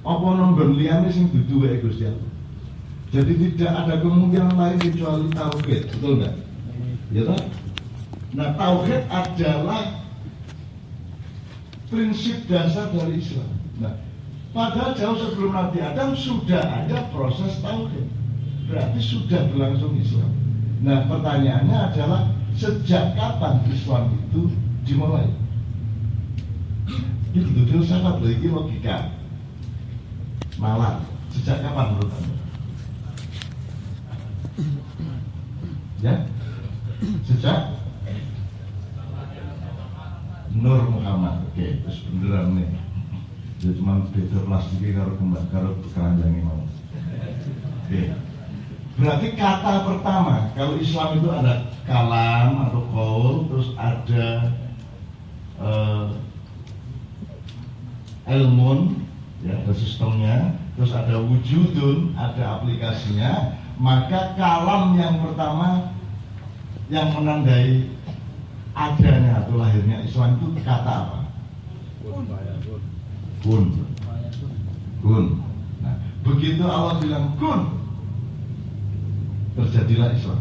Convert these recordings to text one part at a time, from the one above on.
Apa nonggon liyane sing dudu wae Gusti Allah. Jadi tidak ada kemungkinan lain kecuali tauhid, betul enggak? Ya toh? Nah, tauhid adalah prinsip dasar dari Islam. Nah, padahal jauh sebelum Nabi Adam sudah ada proses tauhid. Berarti sudah berlangsung Islam. Nah, pertanyaannya adalah sejak kapan Islam itu dimulai? Itu filsafat loh, ini logika. Malah, sejak kapan menurut Anda? Ya? Sejak Nur Muhammad. Oke, terus beneran nih. Dia cuma beda plastiknya karo kembang, karo keranjangnya mau. Oke. Berarti kata pertama, kalau Islam itu ada kalam atau qaul, terus ada ilmun, ya, ada sistemnya, terus ada wujudun, ada aplikasinya. Maka kalam yang pertama yang menandai adanya atau lahirnya Islam itu kata apa? Kun. Kun. Nah, begitu Allah bilang kun, terjadilah Islam.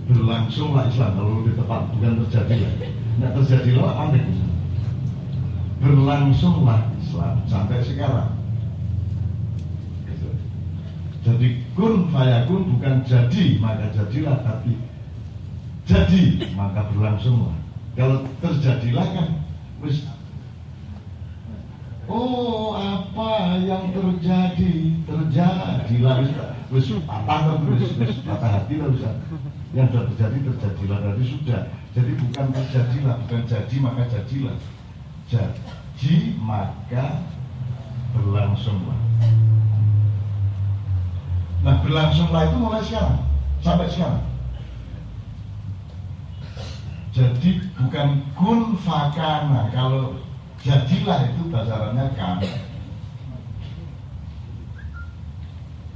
Berlangsunglah Islam, kalau lebih tepat, bukan terjadilah. Nah, terjadilah apa? Berlangsunglah Islam sampai sekarang. Jadi kun fayakun bukan jadi maka jadilah, tapi jadi maka berlangsunglah. Kalau terjadilah kan wis, oh apa yang terjadilah wis patah wis patah hati lah bisa. Yang sudah terjadilah berarti sudah. Jadi bukan terjadilah, bukan jadi maka jadilah. Jadi maka berlangsunglah. Nah, berlangsunglah itu mulai sekarang sampai sekarang. Jadi bukan kun fakana. Kalau jadilah itu basarannya kana.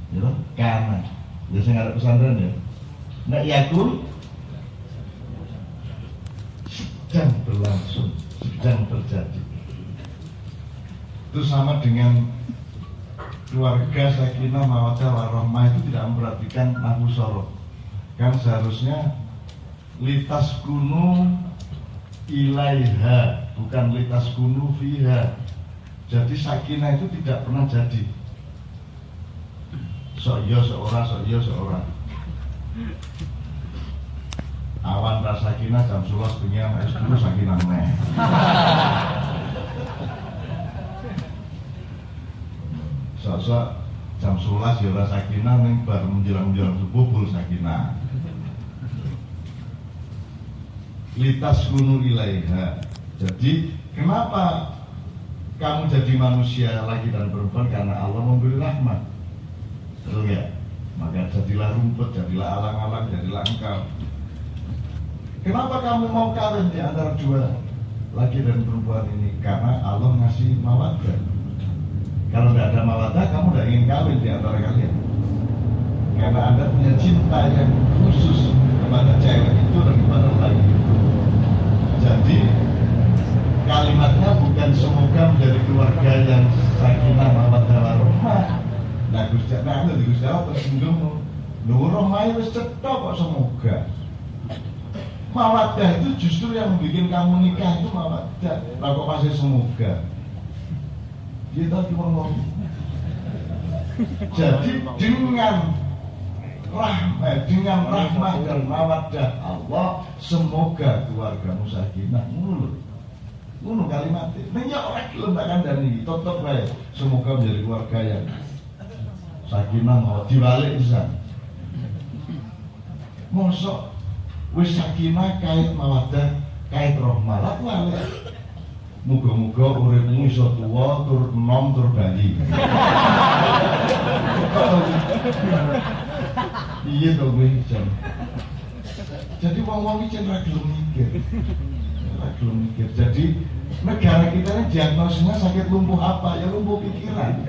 Ya, kana. Biasanya ada pesantren ya. Nah, yakun sedang berlangsung, sedang terjadi. Itu sama dengan keluarga sakinah mawaddah warahmah itu tidak memperhatikan nahwu shoroh. Kan seharusnya litas kunu ilaiha, bukan litas kunu fiha. Jadi sakinah itu tidak pernah jadi. So'yo seorang. Awan rasakinah jam 11 bengi es dulu sakinah meh. Sosok jam 11 ya ora sakinah, ning bar menjelang subuh bul sakinah. Litas kunu ilaiha. Jadi kenapa kamu jadi manusia laki dan perempuan? Karena Allah memberi rahmat. Betul ya? Maka jadilah rumput, jadilah alang-alang, jadilah engkau. Kenapa kamu mau kawin di antara dua laki dan perempuan ini? Karena Allah ngasih mawaddah. Kalau tidak ada mawaddah, kamu tidak ingin kawin di antara kalian. Karena Anda punya cinta yang khusus kepada cewek itu dan kepada laki itu. Jadi kalimatnya bukan semoga menjadi keluarga yang sakinah mawaddah warahmah. Nah, Gusti Allah tersinggung. Lho rohmah wis cetok kok semoga. Mawaddah itu justru yang bikin kamu nikah itu mawaddah. Lah kok masih semoga. Kita cuma ngomong. Jadi dengan rahmah dan mawaddah Allah, semoga keluargamu sakinah. Ngono kalimatnya. Nek ya ora gelem tak kandhani, tetep wae semoga menjadi keluarga yang sakinah mau diwalik pisan. Mosok wis sakinah kait mawaddah, kait rahmah lah wale. Muga-muga uripmu iso tuwa tur enom tur bayi. Iya to kowe jam. Jadi wong-wong iki ora gelem mikir. Jadi negara kita ini diagnosisnya sakit lumpuh apa? Ya lumpuh pikiran.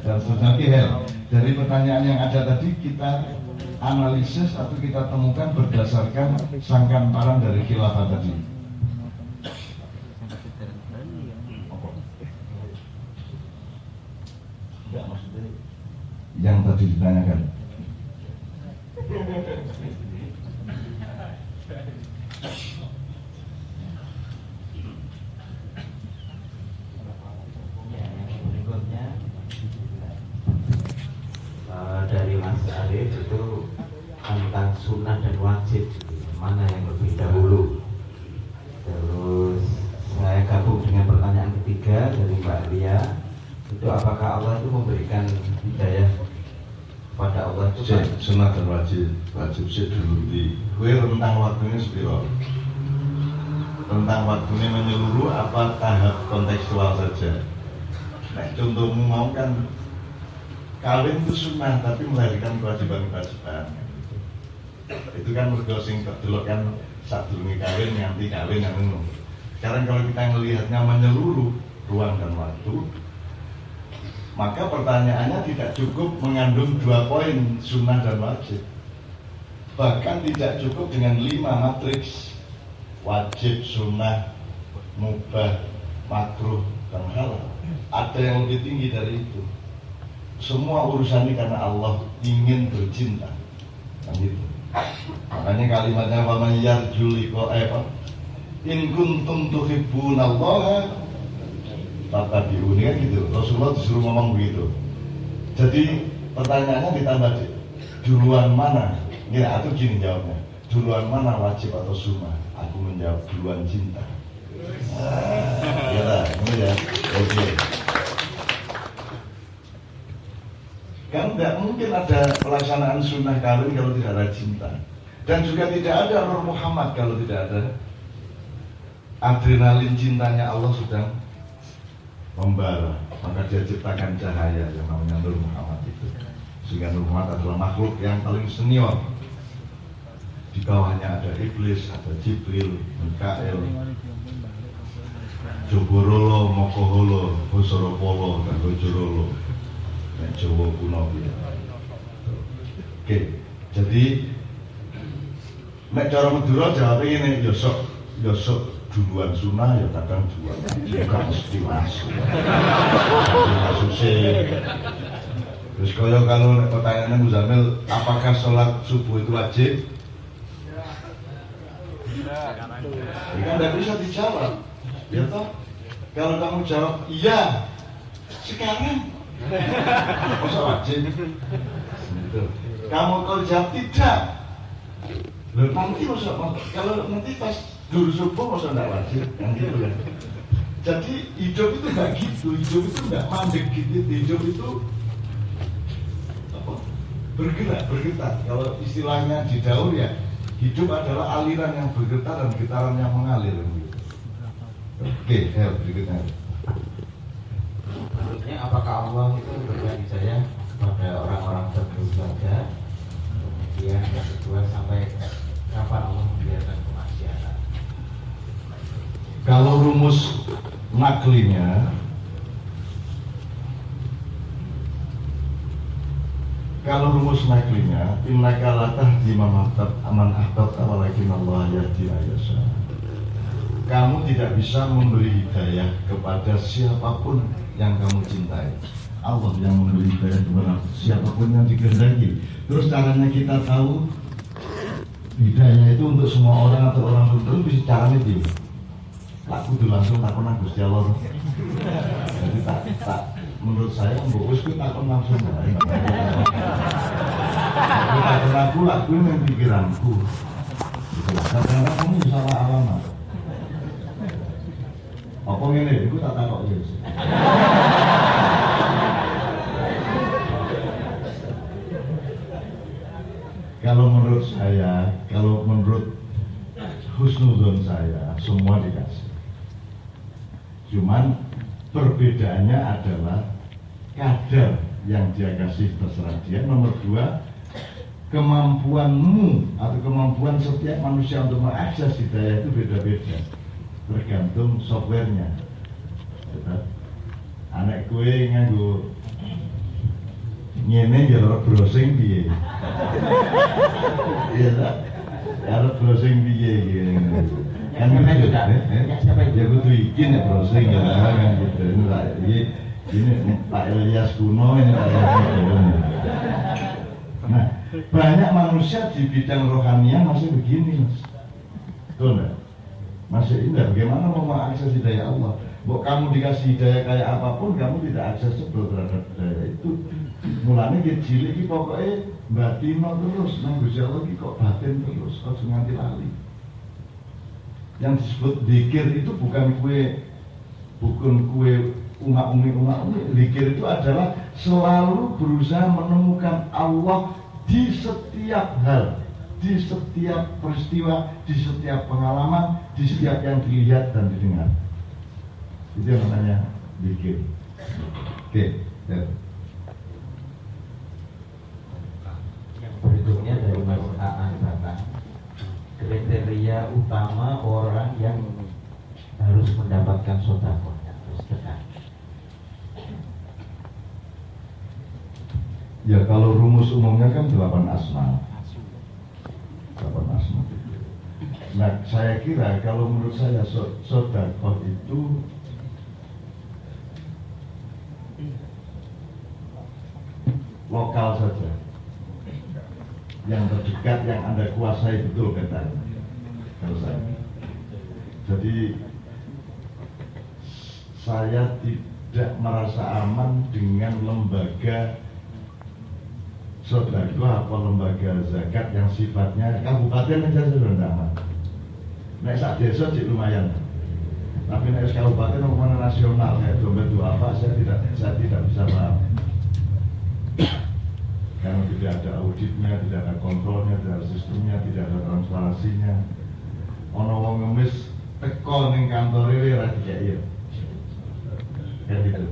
Dan seterusnya dari pertanyaan yang ada tadi kita analisis atau kita temukan berdasarkan sangkan-paran dari khilafah tadi. yang tadi ditanyakan. Berikutnya dari Mas Arif itu tentang sunnah dan wajib, mana yang lebih dahulu. Terus saya gabung dengan pertanyaan ketiga dari Mbak Lia, itu apakah Allah itu memberikan hidayah pada Allah itu sunnah dan wajib sih dulu di gue tentang waktunya sepiro, tentang waktunya menyeluruh apa tahap kontekstual saja. Nah contohmu mau kan kawin itu sunnah tapi melahirkan kewajiban-kewajiban. Itu kan mergo sing delok kan sadurunge kawin nganti kawin yang ngono. Sekarang kalau kita melihatnya menyeluruh ruang dan waktu, maka pertanyaannya tidak cukup mengandung 2 poin sunnah dan wajib. Bahkan tidak cukup dengan 5 matriks wajib, sunnah, mubah, makruh, dan halal. Ada yang lebih tinggi dari itu. Semua urusan ini karena Allah ingin bercinta, kan gitu. Makanya kalimatnya waman yarjul liqa in kuntum tuhibbunallaha fattabi'uni kan gitu. Rasulullah disuruh ngomong begitu. Jadi pertanyaannya ditambah duluan mana? Ya, atau gini jawabnya. Duluan mana wajib atau sunnah? Aku menjawab duluan cinta. Ya lah, ini ya. Oke. Kan tidak mungkin ada pelaksanaan sunnah kawin kalau tidak ada cinta. Dan juga tidak ada Nur Muhammad kalau tidak ada adrenalin cintanya Allah sedang membara. Maka dia ciptakan cahaya yang namanya Nur Muhammad itu. Sehingga Nur Muhammad adalah makhluk yang paling senior. Di bawahnya ada Iblis, ada Jibril, Mikael, Joborolo, Mokoholo, Bosoropolo, dan Bojorolo. Jawa kuno ya. Oke, jadi nek cara Madura jawabnya ini yosok duluan sunnah ya kadang duluan juga mesti masuk. Terus kalau pertanyaannya Muzamil, apakah sholat subuh itu wajib? Ya kan tidak bisa dijawab, ya toh? Kalau kamu jawab iya, sekarang masa wajib? Gitu. Kamu kalau jawab tidak, loh nanti masa, kalau nanti pas dulu subuh masa tidak wajib, kan gitu kan? Jadi hidup itu nggak gitu, hidup itu nggak mandek gitu, hidup itu apa? Bergetar. Kalau istilahnya di daur ya, hidup adalah aliran yang bergetar dan getaran yang mengalir. Oke, berikutnya. Maksudnya apakah Allah itu memberikan hidayah kepada orang-orang tertentu saja? Kemudian yang kedua, sampai kapan Allah membiarkan kemaksiatan? Kalau rumus naklinya, innaka la tahdi man ahbabta walakin Allah yahdi man yasha. Kamu tidak bisa memberi hidayah kepada siapapun yang kamu cintai. Allah yang memberi hidayah kepada siapapun yang dikehendaki. Terus caranya kita tahu hidayah itu untuk semua orang atau orang tertentu, bisa caranya dia. Tak kudu langsung takon nang Gusti Allah. Jadi tak menurut saya mbok wis kuwi takon langsung bae. Takon aku lakuin yang pikiranku. Karena kamu salah alamat. Apa ngene iku tak takok ya. Kalau menurut saya, kalau menurut husnuzon saya, semua dikasih. Cuman perbedaannya adalah kadar yang dia kasih terserah dia. Nomor 2, kemampuanmu atau kemampuan setiap manusia untuk mengakses hidayah itu beda-beda, tergantung softwarenya. Anak kue nganggo ngene jalur browsing piye? Iya tak? Jalur browsing piye gitu. Kan kita juga siapa yang kudu izin ya browsing ya kan gitu. Ini Pak Ilyas kuno, ini Pak Ilyas kuno. Nah, banyak manusia di bidang rohaniah masih begini, Mas. Betul nggak? Masih indah. Bagaimana mau mengakses hidayah Allah? Bok kamu dikasih hidayah kayak apapun, kamu tidak aksesibel terhadap hidayah itu. Mulanya kecil ini pokoknya batin terus, nang Gusti Allah iki kok batin terus, kok nganti lali. Yang disebut zikir itu bukan kue umak-umi. Zikir itu adalah selalu berusaha menemukan Allah di setiap hal, di setiap peristiwa, di setiap pengalaman, di setiap yang dilihat dan didengar. Itu yang namanya zikir. Oke, ya. Yang berikutnya dari Mas Aan Batang, kriteria utama orang yang harus mendapatkan sedekah. Ya kalau rumus umumnya kan 8 asma. 8 asma. Nah saya kira kalau menurut saya sedekah itu lokal saja, yang terdekat, yang Anda kuasai betul katanya. Kalau saya, jadi saya tidak merasa aman dengan lembaga sedekah atau lembaga zakat yang sifatnya kabupaten aja sudah tidak aman. Nek sak desa sih lumayan, tapi nek kabupaten mana nasional kayak dompet itu apa, saya tidak bisa paham. Karena tidak ada auditnya, tidak ada kontrolnya, tidak ada sistemnya, tidak ada transparansinya. Ono wong ngemis teko ning kantor ini ra dikeki. Kayak gitu.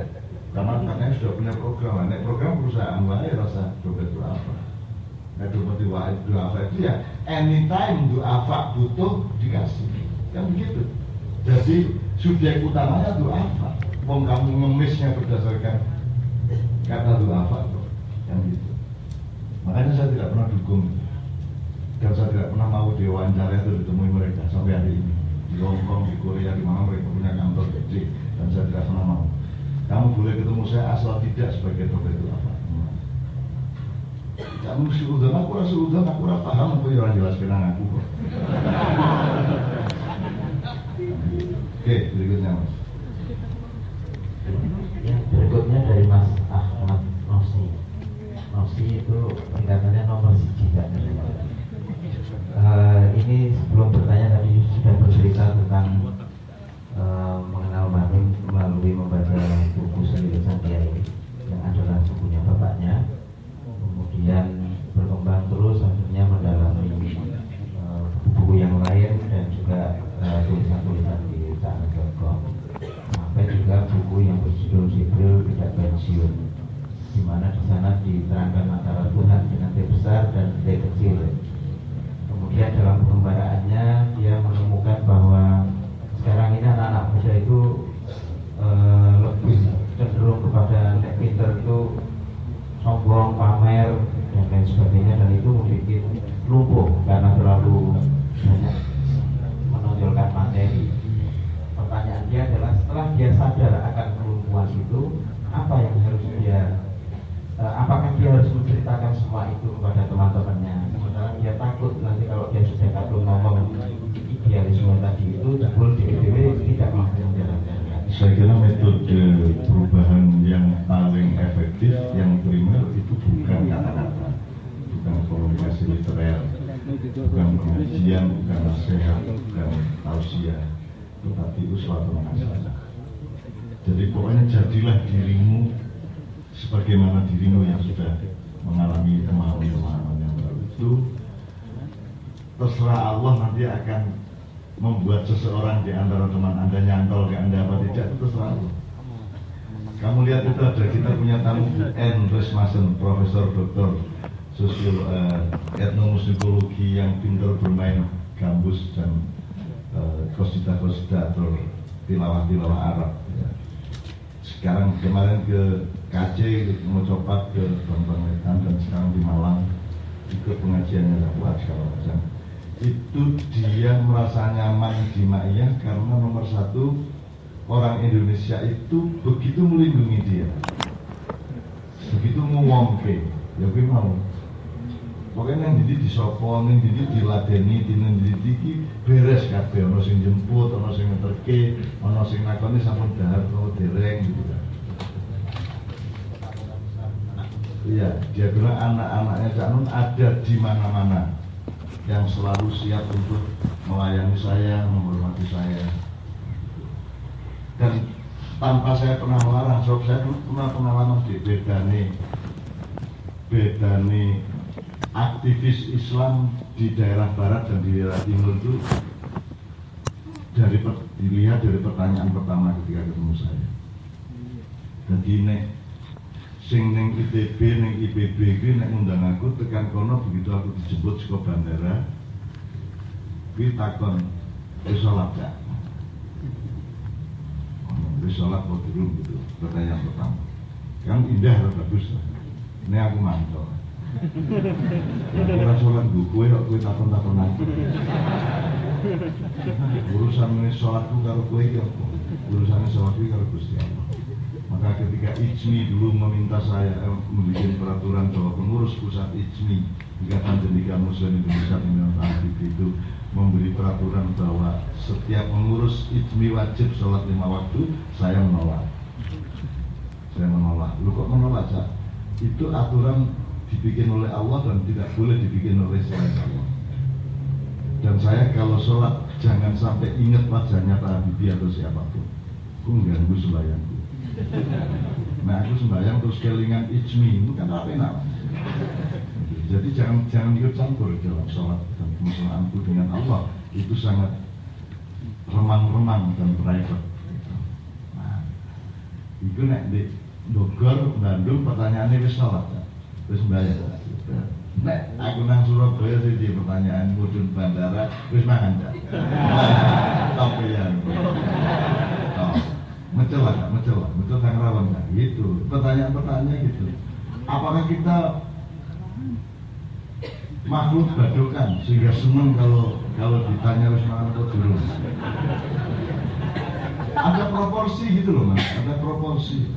Karena katanya sudah punya program. Nek program perusahaan wae rasa dompet itu apa. Nek dompet itu apa itu ya anytime duafa butuh dikasih. Kan begitu. Jadi subjek utamanya duafa. Wong kamu ngemisnya berdasarkan kata duafa kok. Yang gitu. Makanya saya tidak pernah dukung dan saya tidak pernah mau diwawancara atau ditemui mereka sampai hari ini di Hong Kong, di Korea, di mana mereka punya kantor gede dan saya tidak pernah mau. Kamu boleh ketemu saya asal tidak sebagai dompet itu apa. Kamu suudon, aku rasa paham, aku orang jelaskan aku kok. Oke, berikutnya Mas. Yang berikutnya dari Mas Ahmad Nosi. Nosi itu tingkatannya nomor 1 kan? Ini sebelum bertanya tadi sudah bercerita tentang mengenal Marhum melalui membaca buku Sendiri Santiago yang adalah bukunya bapaknya. Kemudian berkembang terus akhirnya mendalami buku yang lain dan juga tulisan-tulisan di Tanah.com, sampai juga buku yang berjudul Jibril Tidak Pensiun, di mana di sana diterangkan antara Tuhan dengan T besar dan T kecil. Kemudian dalam pengembaraan dia menemukan bahwa sekarang ini anak-anak muda itu lebih cenderung kepada nek pinter itu sombong, pamer dan lain sebagainya, dan itu membuat lumpuh karena terlalu banyak menonjolkan materi. Pertanyaan dia adalah setelah dia sadar akan kelumpuhan itu, apa yang harus dia apakah dia harus menceritakan semua itu kepada teman-temannya, sementara dia takut nanti kalau dia sudah kadung ngomong idealisme tadi itu jebol DPW tidak mampu menjalankan. Saya kira metode perubahan yang paling efektif, yang primer itu bukan kata-kata, bukan komunikasi literer, bukan pengajian, bukan nasihat, bukan tausiah, tetapi itu suatu nasihat. Jadi pokoknya jadilah dirimu sebagaimana dirimu yang sudah mengalami pemahaman yang baru itu. Terserah Allah nanti akan membuat seseorang di antara teman Anda nyantol ke Anda apa tidak, itu terserah Allah. Kamu lihat itu ada, kita punya tamu N. Resmasen, Profesor Doktor etnomusikologi yang pintar bermain gambus dan kosida atau tilawah Arab. Sekarang kemarin ke KC mau copat ke Bambang Wetan dan sekarang di Malang ikut pengajiannya Buat segala macam. Itu dia merasa nyaman di Ma'iyah karena nomor 1 orang Indonesia itu begitu melindungi dia, begitu ngomongke, ya gue mau. Pokoknya yang jadi disopong, yang jadi diladeni, yang jadi beres kabeh, ono sing jemput, ono sing ngeterke, ono sing nakoni sampun dahar, ono dereng gitu kan. Iya, dia bilang anak-anaknya Cak Nun ada di mana-mana yang selalu siap untuk melayani saya, menghormati saya. Dan tanpa saya pernah melarang, sebab saya dulu pernah pengalaman di bedane aktivis Islam di daerah barat dan di daerah timur itu dilihat dari pertanyaan pertama ketika ketemu saya. Jadi nek sing ning ITB ning IPB iki nek ngundang aku tekan kono begitu aku dijemput saka bandara kuwi takon wis salat gak? Wis salat kok durung gitu. Pertanyaan pertama. Kan indah dan bagus. Ini aku mantap. Ora salat kowe kok kowe takon-takon aku. Urusan salatku karo kowe iki apa? Urusan salatku karo Gusti Allah. Maka ketika IJMI dulu meminta saya membuat peraturan bahwa pengurus pusat IJMI Ikatan Cendekiawan Muslim Indonesia itu memberi peraturan bahwa setiap pengurus IJMI wajib sholat 5 waktu, saya menolak. Lu kok menolak, Cak? Itu aturan dibikin oleh Allah dan tidak boleh dibikin oleh selain Allah. Dan saya kalau sholat jangan sampai ingat wajahnya Pak Habibie atau siapapun. Aku mengganggu sembahyangku. Nah aku sembahyang terus kelingan IJMI, itu kan apa enak. Jadi jangan ikut campur dalam sholat dan kemesraanku dengan Allah. Itu sangat remang-remang dan private. Nah, itu nek di Bogor, Bandung pertanyaannya wis sholat ya, wis sembahyang. Nek aku nang Surabaya sih di pertanyaan mudun bandara wis mangan ya. Top ya. Mecel tang rawan kan gitu. Pertanyaan gitu. Apakah kita makhluk badokan sehingga senang kalau ditanya harus makan atau dulu? Ada proporsi gitu loh Mas, ada proporsi.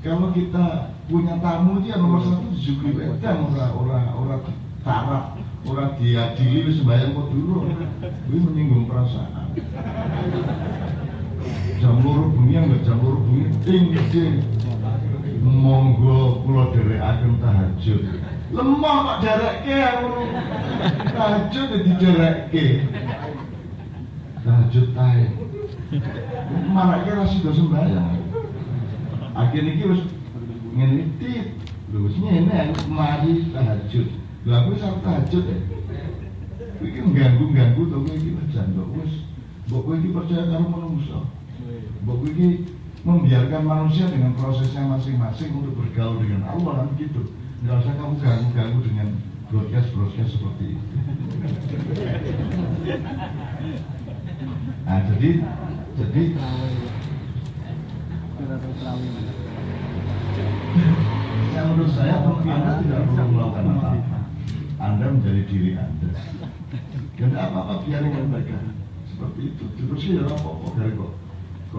Kalau kita punya tamu dia nomor 1 disyukuri wedang, orang tarap, orang diadili wis sembahyang kok dulu. Kuwi menyinggung perasaan. Jam loro bengi enggak jam loro bengi ting monggo kula dherekaken tahajud. Lemah kok dherekke aku. Tahajud didherekke. Tahajud tae. Marake ra sida sembahyang. Akhirnya iki wis ngene iki lho wis ngene aku mari tahajud. Lha aku wis tahajud ya. Iki ganggu-ganggu to kowe iki jan kok wis mbok kowe iki percaya karo manungsa. Mbok ini membiarkan manusia dengan prosesnya masing-masing untuk bergaul dengan Allah kan gitu. Nggak usah kamu ganggu-ganggu dengan broadcast seperti itu. Nah jadi yang menurut saya Anda tidak perlu melakukan apa-apa. Anda menjadi diri Anda. Dan apa-apa biarkan mereka seperti itu. Terus ya apa-apa dari kok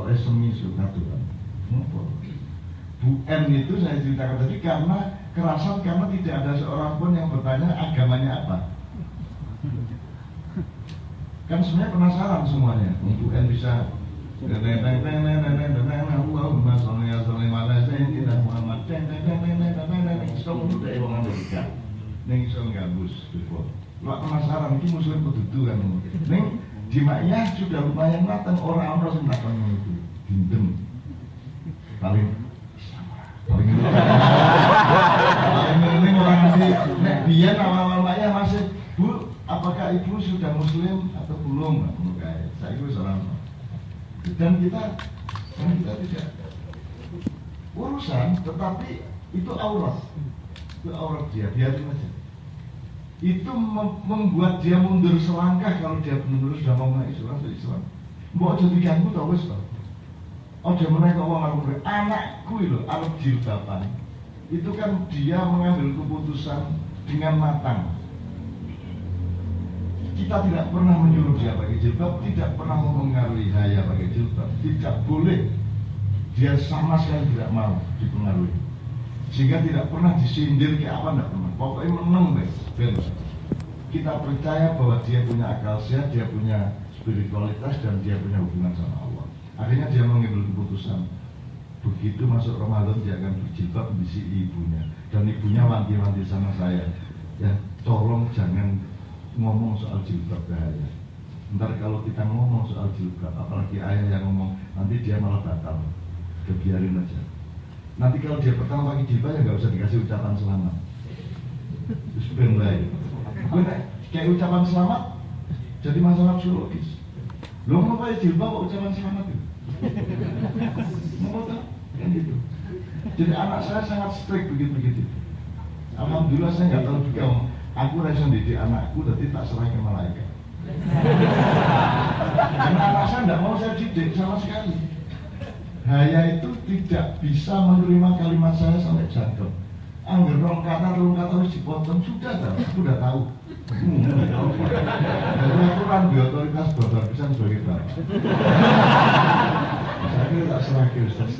SMI suka tuh kan. Bu M itu saya ceritakan tadi karena kerasan karena tidak ada seorang pun yang bertanya agamanya apa. Kan sebenarnya penasaran semuanya. Bu M bisa Allahumma sholli ala sayyidina Muhammad iso dari wong Amerika. Ning iso gabus gitu. Lah penasaran iki muslim kudu kan. Ning Dimaknya sudah lumayan matang, orang-orang sing takon itu dindem paling ini orang ini nek biyen awal-awal maknya masih Bu, apakah ibu sudah muslim atau belum? Saya itu seorang dan kita tidak urusan, tetapi itu aurat dia, biarin aja. Itu membuat dia mundur selangkah kalau dia benar-benar sudah mau Islam. Mbok aja diganggu tau wis to. Aja meneh kok wong anakku lho, arep jilbaban. Itu kan dia mengambil keputusan dengan matang. Kita tidak pernah menyuruh dia pakai jilbab, tidak pernah mempengaruhi Haya pakai jilbab, tidak boleh. Dia sama sekali tidak mau dipengaruhi, sehingga tidak pernah disindir kayak apa, tidak pernah. Pokoknya menang bebas. Kita percaya bahwa dia punya akal sehat, dia punya spiritualitas, dan dia punya hubungan sama Allah. Akhirnya dia mengambil keputusan, begitu masuk Ramadan dia akan berjilbab di ibunya, dan ibunya wanti-wanti sama saya, ya tolong jangan ngomong soal jilbab ke Haya. Ntar kalau kita ngomong soal jilbab, apalagi ayah yang ngomong, nanti dia malah batal. Biarin aja. Nanti kalau dia pertama pakai jilbab ya nggak usah dikasih ucapan selamat. Terus ben baik. Kayak ucapan selamat jadi masalah psikologis. Lo mau pakai jilbab kok ucapan selamat itu? Mau tak? Kan gitu. Jadi anak saya sangat strict begitu. Alhamdulillah saya nggak tahu juga. Aku rasa didik anakku, tapi tak serah ke malaikat. Karena anak saya tidak mau saya didik sama sekali. Haya itu tidak bisa menerima kalimat saya sampai jatuh. Angger rong kata harus dipotong, sudah tahu, aku udah tahu. Jadi aku kan di otoritas bocor pisan sebagai bapak. Saya kira tak serah ke Ustaz.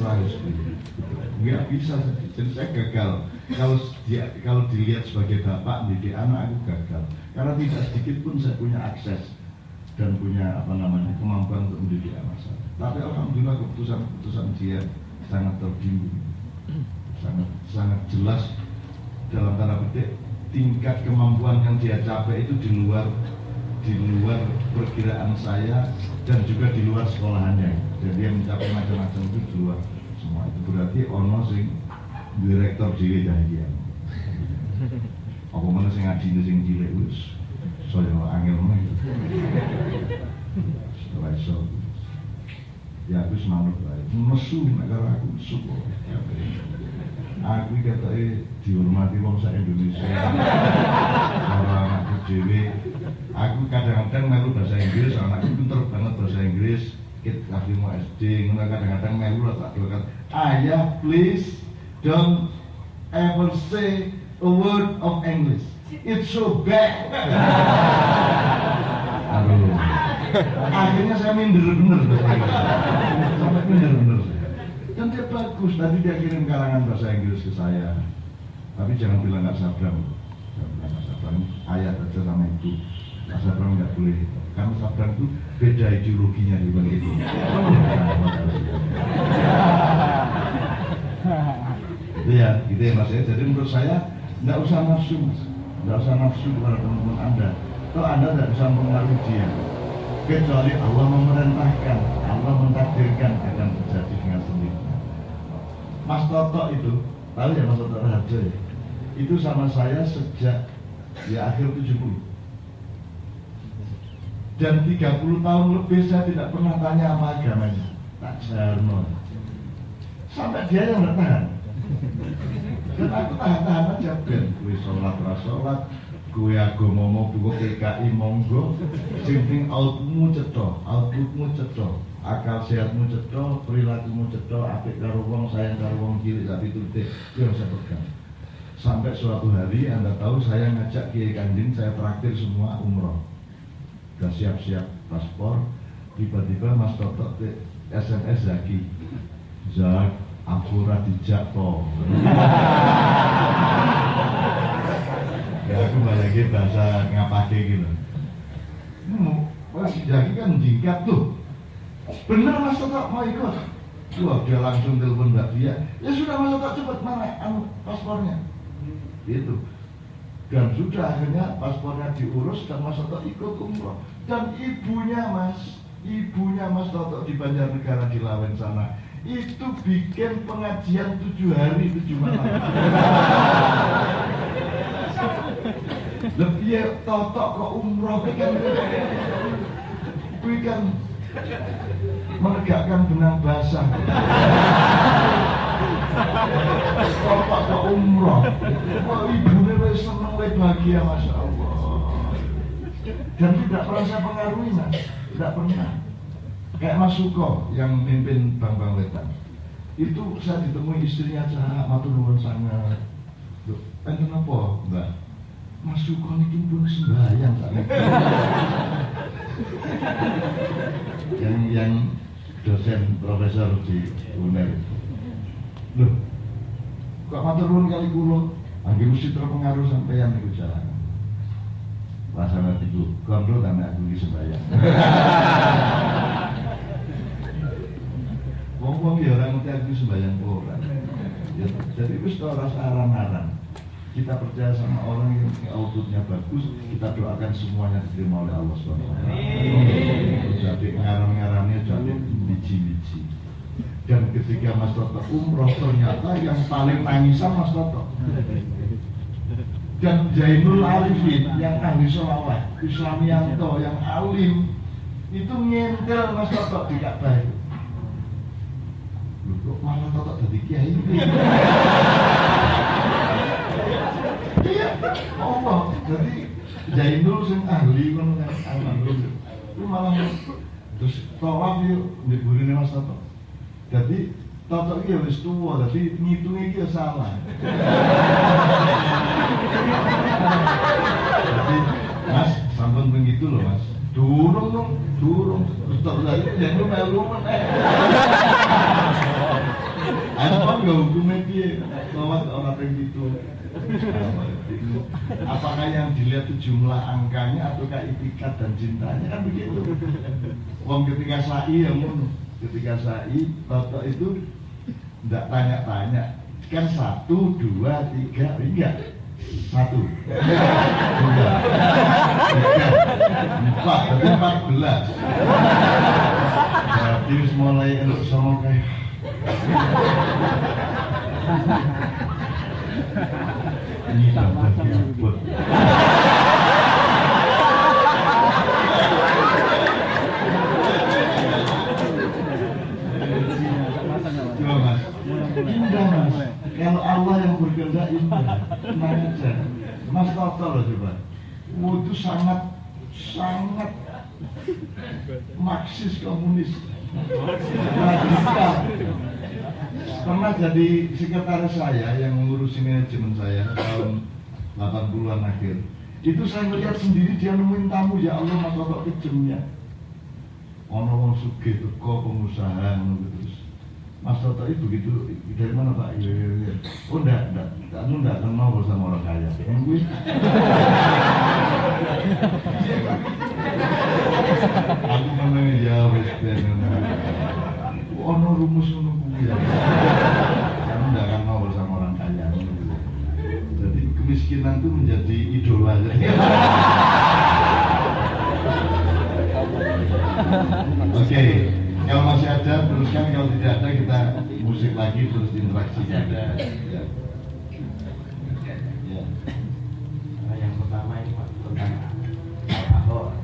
Nggak bisa, jadi saya gagal. Kalau dilihat sebagai bapak didik anak, aku gagal. Karena tidak sedikit pun saya punya akses dan punya kemampuan untuk mendidik anak saya. Tapi alhamdulillah keputusan dia sangat terbimbing, sangat jelas dalam tanda petik. Tingkat kemampuan yang dia capai itu di luar perkiraan saya dan juga di luar sekolahannya. Jadi dia mencapai macam-macam itu di luar semua. Itu berarti ono sing direktor dhewe dia. Apa mana sing adine sing cilik wis saya angel meneh. Setelah itu ya aku semangat baik. Mesu negara aku suka. Aku katanya dihormati wong sak Indonesia. Orang aku dhewe, aku kadang-kadang melu bahasa Inggris, anakku pinter banget bahasa Inggris. Kita kasih mau SD, kadang-kadang melu lah tak doakan. Ayah, please don't ever say a word of English. It's so bad. Aduh. Akhirnya saya minder bener. Sampai minder bener. Dan dia bagus, tadi dia kirim karangan bahasa Inggris ke saya. Tapi jangan bilang nggak sabram. Jangan bilang nggak sabram, ayat aja sama itu. Nggak sabram nggak boleh. Karena sabram itu beda ideologinya dibanding itu. Itu ya, gitu ya mas ya. Jadi menurut saya nggak usah nafsu, nggak usah nafsu kepada teman-teman Anda. Kalau Anda tidak bisa mempengaruhi dia, kecuali Allah memerintahkan, Allah mentakdirkan akan terjadi dengan sendirinya. Mas Toto itu, tahu ya Mas Toto Raharjo ya? Itu sama saya sejak ya akhir 70. Dan 30 tahun lebih saya tidak pernah tanya apa agamanya. Tak jarno. Sampai dia yang nggak tahan. Dan aku tahan-tahan aja ben. Gue sholat rasolat, gue agama buku PKI monggo. Sing outputmu cetok, akal sehatmu cetok, perilakumu cetok, apik karo wong, sayang karo wong cilik tapi turute yo saya pegang. Sampai suatu hari Anda tahu saya ngajak Kiai Kandin, saya traktir semua umroh. Udah siap-siap paspor, tiba-tiba Mas Toto SMS Zaki. Zak, aku ora dijak to. Ya aku balik bahasa ngapake gitu. Mas Zaki kan jingkat tuh. Bener Mas Toto mau ikut? Wah dia langsung telepon Mbak Dia. Ya sudah Mas Toto cepat mana paspornya? Itu. Dan sudah akhirnya paspornya diurus dan Mas Toto ikut umroh. Dan ibunya Mas Toto di Banjarnegara di Lawen sana itu bikin pengajian 7 hari 7 malam. Lebih Toto kok umroh kan menegakkan benang basah. Bapak ke umroh, ibunya wis seneng, wis bahagia, masya Allah. Dan tidak pernah saya pengaruhi mas, tidak pernah. Kayak Mas Suko yang mimpin Bank Wetan, itu saya ditemui istrinya matur nuwun sangat. Kenapa, Mbak? Mas Sukon iki pun sembahyang tak yang dosen profesor di UNER. Loh, kok matur nuwun kali kula, angge mesti terpengaruh sampeyan niku jalan. Wasana iku kontrol sampe aku iki sembahyang. Wong-wong ya ora ngerti aku sembahyang ora. Ya, jadi wis ora aran-aran. Kita percaya sama orang yang outputnya bagus, kita doakan semuanya diterima oleh Allah SWT. Jadi ngarang-ngarangnya jadi biji-biji. Dan ketika Mas Toto umroh ternyata yang paling nangisan Mas Toto. Dan Zainul Arifin yang ahli sholawat, Islamianto yang alim itu nyentil Mas Toto di Ka'bah. Loh, kok malah Toto jadi kiai ini? Iya, Allah. Jadi Zainul sing ahli kan alhamdulillah. Itu malah terus tawaf yuk di burine Mas Toto. Jadi Toto iki wis tuwa, dadi ngitunge iki salah. Jadi Mas sampun begitu loh Mas. Durung. Terus lagi Zainul melu meneh. Apa enggak hukumnya piye? Tawaf orang begitu. Apakah yang dilihat itu jumlah angkanya ataukah itikat dan cintanya, kan begitu. Wong ketika sa'i yang ketika sa'i Toto itu tidak tanya-tanya, kan 1, 2, 3, enggak 1, 2, 3, 4, berarti 14. Berarti mulai elok sama kayak ini dapat diabot. Coba Mas, indah Mas. Kalau Allah yang berkehendak indah, tenang aja. Mas Toto loh coba. Itu sangat Marxis komunis. Radikal. Pernah jadi sekretaris saya yang mengurusi manajemen saya tahun 80-an akhir. Itu saya melihat sendiri dia nemuin tamu, ya Allah Mas Toto kejemnya. Ono wong sugih teko pengusaha ngono terus. Mas Toto itu begitu dari mana Pak? Iya. Oh enggak kenal sama orang kaya. Nungguin. Aku ngomongin ya wis ben. Ono rumus ngono kuwi. Kamu enggak kenal sama orang kaya. Jadi kemiskinan itu menjadi idola. Oke. Kalau masih ada, teruskan. Kalau tidak ada, kita musik lagi, terus interaksi ada. Ya. Yang pertama ini tentang Ahok.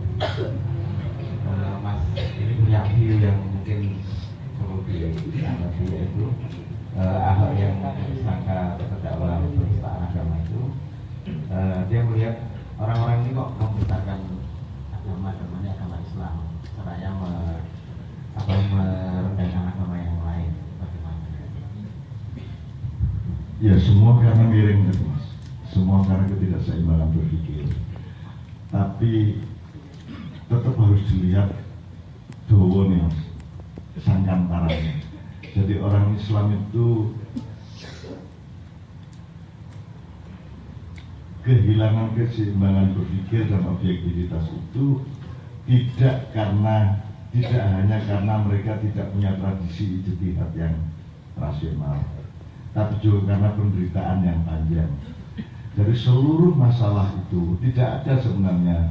Mas ini punya view yang mungkin perlu ditanggapi, yaitu Ahok yang tersangka terdakwa penistaan agama itu, dia melihat orang-orang ini kok membesarkan agama-agamanya agama Islam, caranya merendahkan agama yang lain. Bagaimana? Ya semua karena miring kan Mas. Semua karena ketidakseimbangan berpikir. Tapi tetap harus dilihat dowo nih Mas, sangkantaranya. Jadi orang Islam itu kehilangan keseimbangan berpikir dan objektivitas itu tidak hanya karena mereka tidak punya tradisi ijtihad yang rasional, tapi juga karena penderitaan yang panjang. Dari seluruh masalah itu tidak ada sebenarnya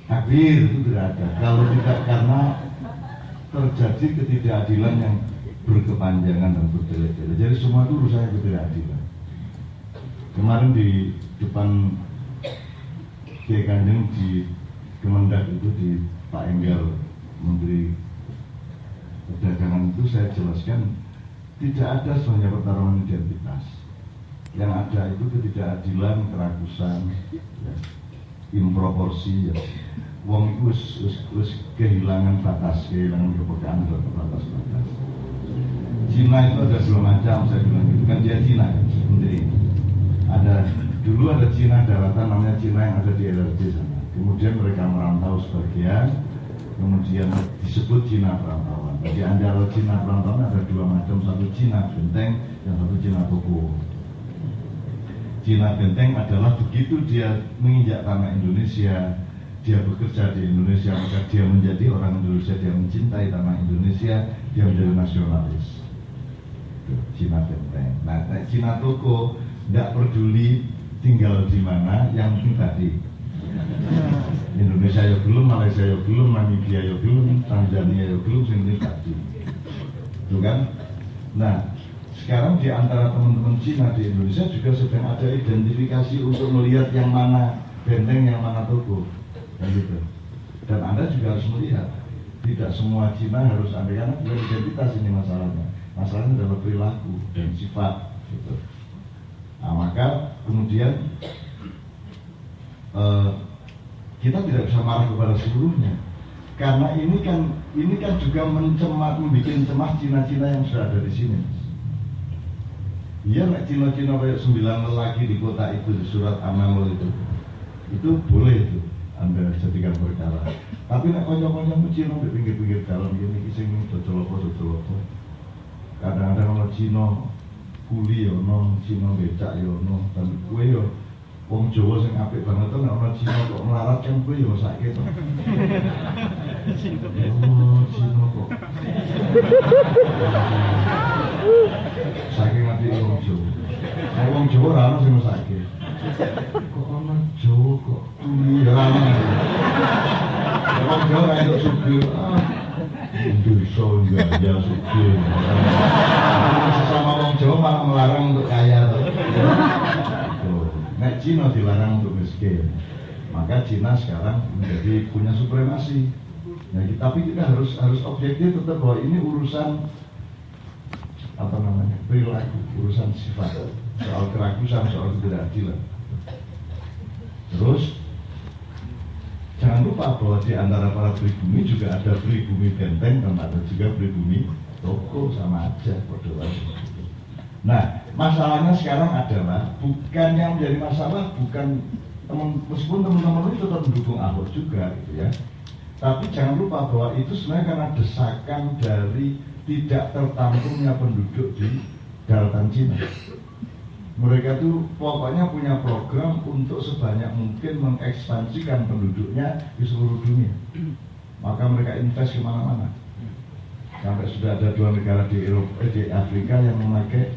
takdir, itu tidak ada kalau tidak karena terjadi ketidakadilan yang berkepanjangan dan bertele-tele. Jadi semua itu urusannya ketidakadilan. Kemarin di depan Kiai Kanjeng di Kemendak itu, di Pak Enggal Menteri Perdagangan itu, saya jelaskan tidak ada sebenarnya pertarungan identitas. Yang ada itu ketidakadilan, kerakusan, ya, improporsi, ya. Wong itu wis kehilangan batas, kehilangan kepekaan dan batas-batas. Cina itu ada dua macam, saya bilang gitu kan, dia Cina kan, menteri. Ada Dulu ada Cina daratan namanya Cina yang ada di LRT sana. Kemudian mereka merantau sebagian, kemudian disebut Cina perantauan. Di antara Cina perantauan ada dua macam, satu Cina benteng, yang satu Cina toko. Cina benteng adalah begitu dia menginjak tanah Indonesia, dia bekerja di Indonesia, maka dia menjadi orang Indonesia, dia mencintai tanah Indonesia, dia menjadi nasionalis. Cina benteng. Nah, Cina toko tidak peduli tinggal di mana, yang penting tadi Indonesia ya belum, Malaysia ya belum, Namibia ya belum, Tanzania ya belum, sini tadi, itu kan? Nah, sekarang di antara teman-teman Cina di Indonesia juga sedang ada identifikasi untuk melihat yang mana benteng, yang mana toko, kan gitu. Dan Anda juga harus melihat, tidak semua Cina harus Anda, karena bukan identitas ini masalahnya. Masalahnya adalah perilaku dan sifat, gitu. Nah, maka kemudian kita tidak bisa marah kepada seluruhnya, karena ini kan juga membuat cemas Cina-Cina yang sudah ada di sini. Iya, nek Cina-Cina kayak 9 lelaki di kota itu, di surat An-Naml itu boleh itu Anda jadikan perkara. Tapi nek konco-konco Cina di pinggir-pinggir jalan ini sing dodol-dodol. Kadang-kadang ono Cina kuli yo ono, Cina becak yo ono, dan kowe yo wong Jawa sing apik banget nek ono Cina kok melarat kan kowe yo sakit to. Oh, Cina kok. Saking ati wong Jawa. Nek wong Jawa ora ono sing sakit. Kok ono Jawa kok kuli ora ono. Wong Jawa ra entuk sugih. Dosa gaya sugih. Sesama wong Jawa malah melarang untuk kaya tuh. Nek Cina dilarang untuk miskin, maka Cina sekarang menjadi punya supremasi. Nah, tapi kita harus objektif tetap bahwa ini urusan apa namanya, perilaku, urusan sifat, soal kerakusan, soal ketidakadilan. Terus jangan lupa bahwa di antara para pribumi juga ada pribumi benteng dan ada juga pribumi toko, sama aja bodoh. Nah, masalahnya sekarang adalah bukan yang menjadi masalah, bukan meskipun teman-teman itu tetap mendukung Ahok juga gitu ya. Tapi jangan lupa bahwa itu sebenarnya karena desakan dari tidak tertampungnya penduduk di daratan Cina. Mereka tuh pokoknya punya program untuk sebanyak mungkin mengekspansikan penduduknya di seluruh dunia. Maka mereka invest kemana-mana. Sampai sudah ada 2 negara di Afrika yang memakai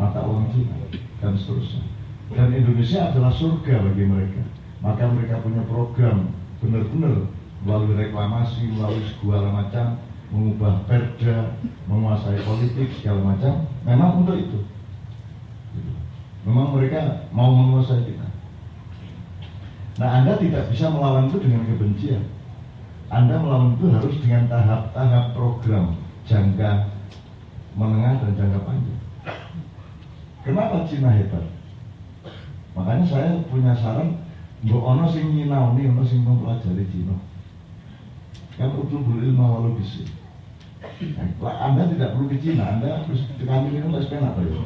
mata uang Cina dan seterusnya. Dan Indonesia adalah surga bagi mereka. Maka mereka punya program benar-benar melalui reklamasi, melalui segala macam, mengubah perda, menguasai politik segala macam. Memang untuk itu. Memang mereka mau menguasai kita. Nah, Anda tidak bisa melawan itu dengan kebencian. Anda melawan itu harus dengan tahap-tahap program jangka menengah dan jangka panjang. Kenapa Cina hebat? Makanya saya punya saran, mbok ono sing nyinaoni, ono sing mempelajari Cina. Kan utlubul ilma walau bisik. Nah, Anda tidak perlu ke Cina, Anda harus ke kami minum es penak apa ya?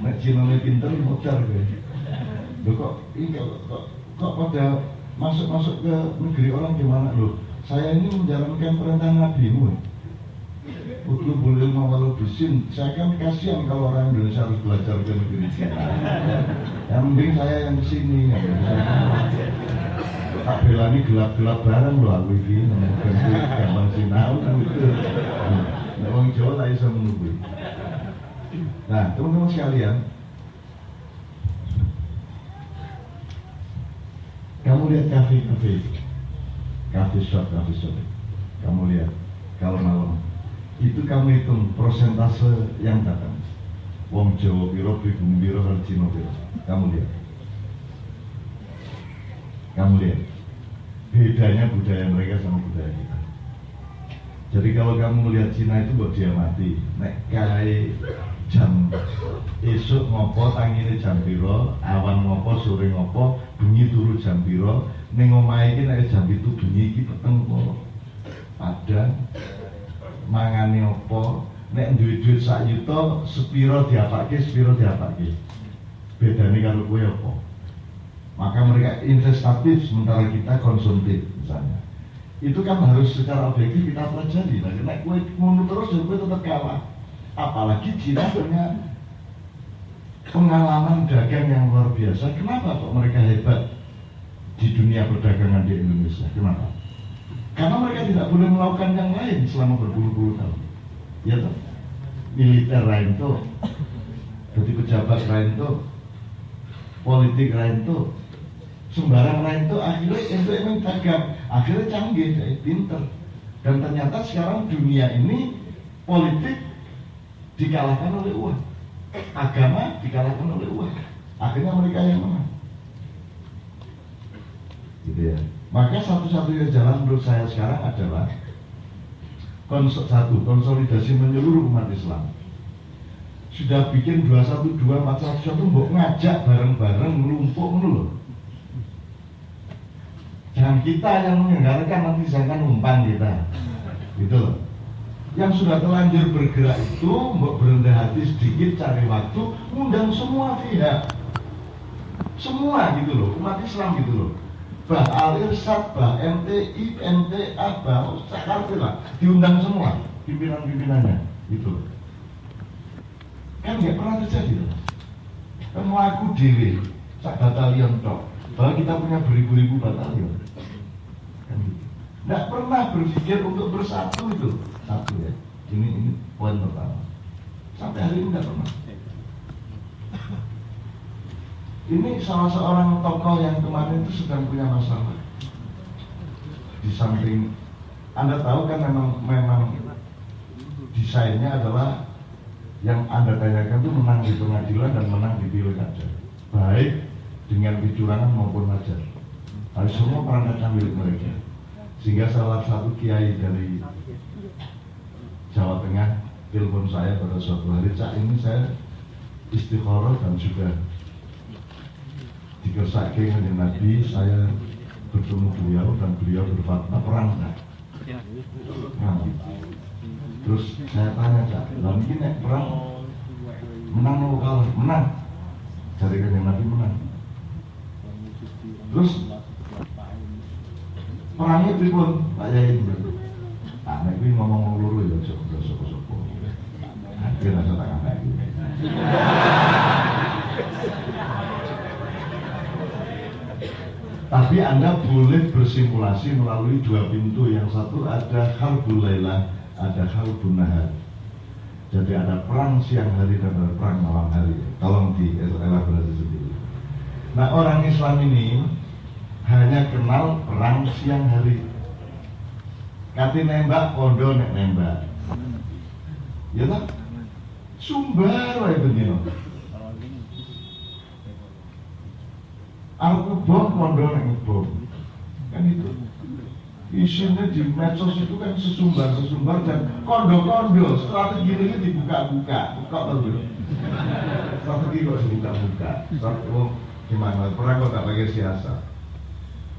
Nek Cina ini pinter, modal gue. Loh kok pada masuk ke negeri orang gimana? Loh, saya ini menjalankan perintah Nabi-mu. Utlubul ilma walau bisin. Saya kan kasihan kalau orang Indonesia harus belajar ke negeri Cina. Yang penting saya yang kesini ya. Tak bela ini gelap-gelap bareng loh aku ini. Gampang Cina gitu. Nah, orang Jawa tak bisa menunggu. Nah, teman-teman sekalian, kamu lihat kafe shop. Kamu lihat kalau malam itu kamu hitung persentase yang datang. Wong Jawa piro, pribumi piro, dan Cina piro. Kamu lihat bedanya budaya mereka sama budaya kita. Jadi kalau kamu melihat Cina itu buat dia mati, nek kae jam esuk ngopo tangine jam piro, awan ngopo sore ngopo, bunyi turu jam piro, ning omahe iki nek jam 7 bunyi iki peteng kok. Padang mangane opo, nek duit-duit sak yuta sepiro diapake. Bedane karo kowe apa? Maka mereka investatif sementara kita konsumtif misalnya. Itu kan harus secara objektif kita pelajari. Nah, nek kowe ngono terus ya kowe tetap kalah. Apalagi Cina punya pengalaman dagang yang luar biasa. Kenapa kok mereka hebat di dunia perdagangan di Indonesia? Kenapa? Karena mereka tidak boleh melakukan yang lain selama berpuluh-puluh tahun. Ya toh? Militer lain tuh, jadi pejabat lain tuh, politik lain tuh, sembarang lain tuh, akhirnya itu emang dagang, akhirnya canggih, pinter. Dan ternyata sekarang dunia ini politik dikalahkan oleh uang, agama dikalahkan oleh uang, akhirnya mereka yang menang. Gitu ya. Maka satu-satunya jalan menurut saya sekarang adalah konsolidasi menyeluruh umat Islam. Sudah bikin 212 411 itu mbok ngajak bareng-bareng melumpuk dulu. Jangan kita yang menyelenggarakan, nanti jangan numpang kita. Gitu loh. Yang sudah terlanjur bergerak itu mbok berendah hati sedikit, cari waktu, undang semua pihak. Semua gitu loh, umat Islam gitu loh. Bah Al-Irsyad, bah MTI, MTA, bah Ustaz lah, diundang semua pimpinan-pimpinannya, gitu. Kan nggak pernah terjadi loh. Kan aku dewe, sak batalion tok, bahwa kita punya beribu-ribu batalion. Kan gitu. Nggak pernah berpikir untuk bersatu itu, satu ya. Ini poin pertama. Sampai hari ini nggak pernah. Ini salah seorang tokoh yang kemarin itu sedang punya masalah. Di samping Anda tahu kan memang desainnya adalah yang Anda tanyakan itu menang di pengadilan dan menang di pilkada, baik dengan kecurangan maupun wajar. Harus semua perangkatnya milik mereka. Sehingga salah satu kiai dari Jawa Tengah telepon saya pada suatu hari, Cak, ini saya istikharah dan juga dikersake dengan Nabi, saya bertemu beliau dan beliau berfatwa perang enggak? Nah, terus saya tanya, Cak, lalu ini perang menang atau kalah? Menang. Cari dengan Nabi menang. Terus perangnya pripun? Pak Yai gitu. Nah, nek kuwi ngomong loro ya sapa-sapa. Akhirnya saya tak ngandani. Tapi Anda boleh bersimulasi melalui dua pintu. Yang satu ada harbul lailah, ada harbun nahar. Jadi ada perang siang hari dan ada perang malam hari. Tolong dielaborasi sendiri. Nah, orang Islam ini hanya kenal perang siang hari. Kati nembak, kondo nek nembak. Ya tak? Sumbar wae benino. Aku bom, kondo nek bom. Kan itu. Isinya di medsos itu kan sesumbar dan kondo-kondo. Strategi ini dibuka-buka. Buka dulu. Strategi kok dibuka-buka. Strategi gimana? Perang kok gak pakai siasat.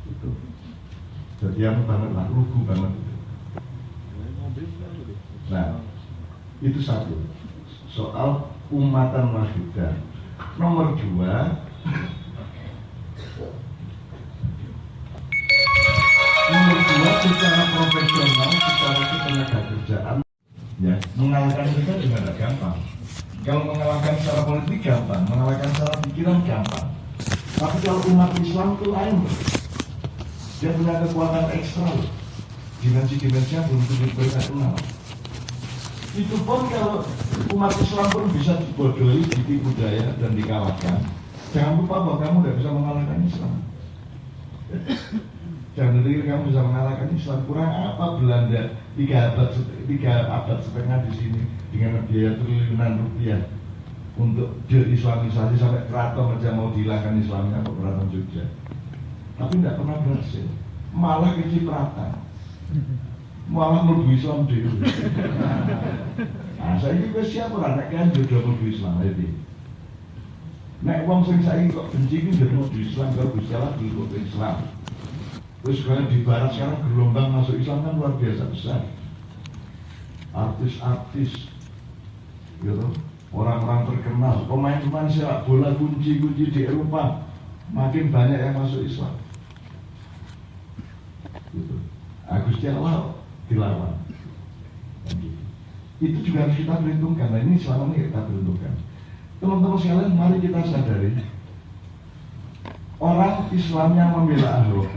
Itu. Jadi yang banget lah, lugu banget. Nah, itu satu soal umatan wahidah. Nomor dua, secara profesional, secara ketenaga kerjaan, ya mengalahkan kita juga tidak gampang. Kalau mengalahkan secara politik gampang, mengalahkan secara pikiran gampang. Tapi kalau umat Islam itu lain, dia punya kekuatan ekstra, dimensi-dimensi yang belum kita kenal. Itu pun kalau umat Islam pun bisa dibodohi, ditipu daya dan dikalahkan. Jangan lupa bahwa kamu tidak bisa mengalahkan Islam. Jangan pikir kamu bisa mengalahkan Islam. Kurang apa Belanda 3 abad setengah di sini dengan biaya triliunan rupiah untuk deislamisasi sampai keraton aja mau dihilangkan Islamnya atau keraton Jogja. Tapi tidak pernah berhasil. Malah kecipratan. Malah mlebu Islam dhewe. Nah, saiki wis siap ora nek kan jodoh mlebu Islam iki. Nek wong sing saiki kok benci iki jodoh mlebu Islam karo Gusti Allah mlebu Islam. Terus kalau di barat sekarang gelombang masuk Islam kan luar biasa besar. Artis-artis gitu. Orang-orang terkenal, pemain-pemain sepak bola kunci-kunci di Eropa, makin banyak yang masuk Islam. Gitu. Gusti Allah dilawan. Itu juga harus kita perhitungkan. Nah, ini selama ini kita perhitungkan. Teman-teman sekalian, mari kita sadari, orang Islam yang membela Ahok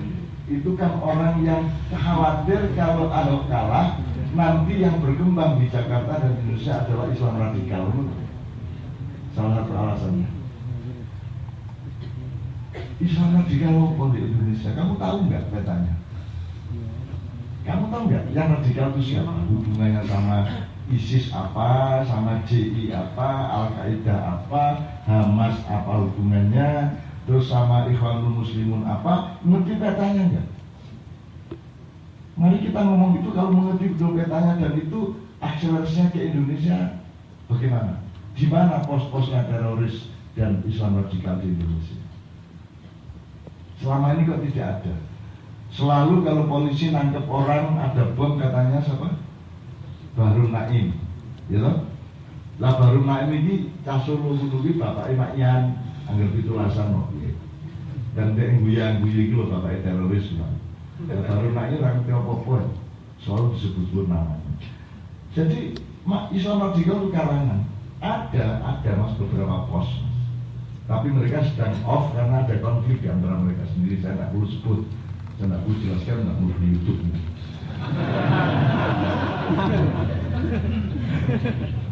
itu kan orang yang khawatir kalau Ahok kalah, nanti yang berkembang di Jakarta dan Indonesia adalah Islam radikal. Salah satu alasannya. Islam radikal apa di Indonesia? Kamu tahu nggak petanya? Kamu tahu nggak yang radikal itu siapa? Hubungannya sama ISIS apa, sama JI apa, Al-Qaeda apa, Hamas apa hubungannya, terus sama Ikhwanul Muslimun apa? Ngerti petanya nggak? Mari kita ngomong itu kalau mengerti betul petanya dan itu akselerasinya ke Indonesia bagaimana? Di mana pos-posnya teroris dan Islam radikal di Indonesia? Selama ini kok tidak ada. Selalu kalau polisi nangkep orang ada bom katanya siapa? Baru Naim, ya loh. Lah Baru Naim ini kasur nunggu bapak Imayan anggap itu lasan loh. Dan dia guya-guya itu loh bapak teroris loh. Ya, Baru Naim orang apa-apa selalu disebut-sebut namanya. Jadi Islam radikal itu karangan. Ada mas beberapa pos, tapi mereka sedang off karena ada konflik di antara mereka sendiri. Saya tidak perlu sebut, saya tidak perlu jelaskan, tidak perlu di YouTube.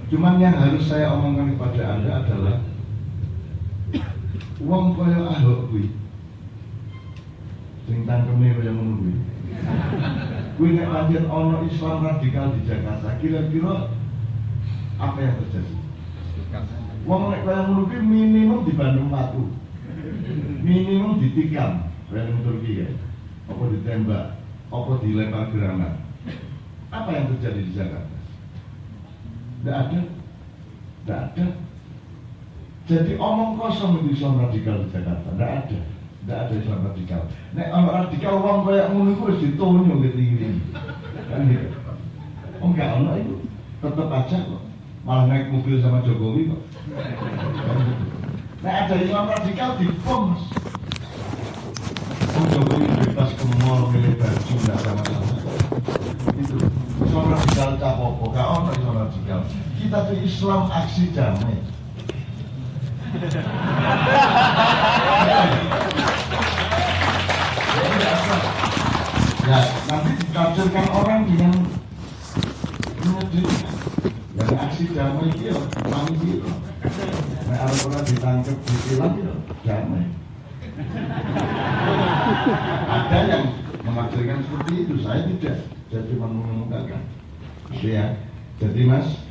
Cuman yang harus saya omongkan kepada Anda adalah wong kaya Ahok kuwi sing tangkeme kaya ngono kuwi. Kuwi nek pancen ana Islam radikal di Jakarta, kira-kira apa yang terjadi? Wong nek kaya ngono kuwi minimum di Bandung Batu. Minimum ditikam, kaya ning Turki ya. Apa ditembak, apa dilempar granat. Apa yang terjadi di Jakarta? Tidak ada. Tidak ada. Jadi omong kosong itu Islam radikal di Jakarta. Tidak ada. Tidak ada Islam radikal. Nek orang radikal wong kaya ngono iku wis ditonyo ketinggi. Kan gitu. Oh enggak ono itu. Tetap aja kok. Malah naik mobil sama Jokowi kok. Nek ada Islam radikal di bom. Jokowi bebas ke mall, milih baju, tidak sama-sama. Itu Islam radikal capopo, gak ono Islam radikal. Kita tuh Islam aksi damai. Ya, nanti ditafsirkan orang dengan yang aksi damai itu, kami itu. Nah, kalau pernah ditangkap di film itu, damai. Ada yang mengajarkan seperti itu, saya tidak. Saya cuma mengungkapkan. Ya, jadi Mas,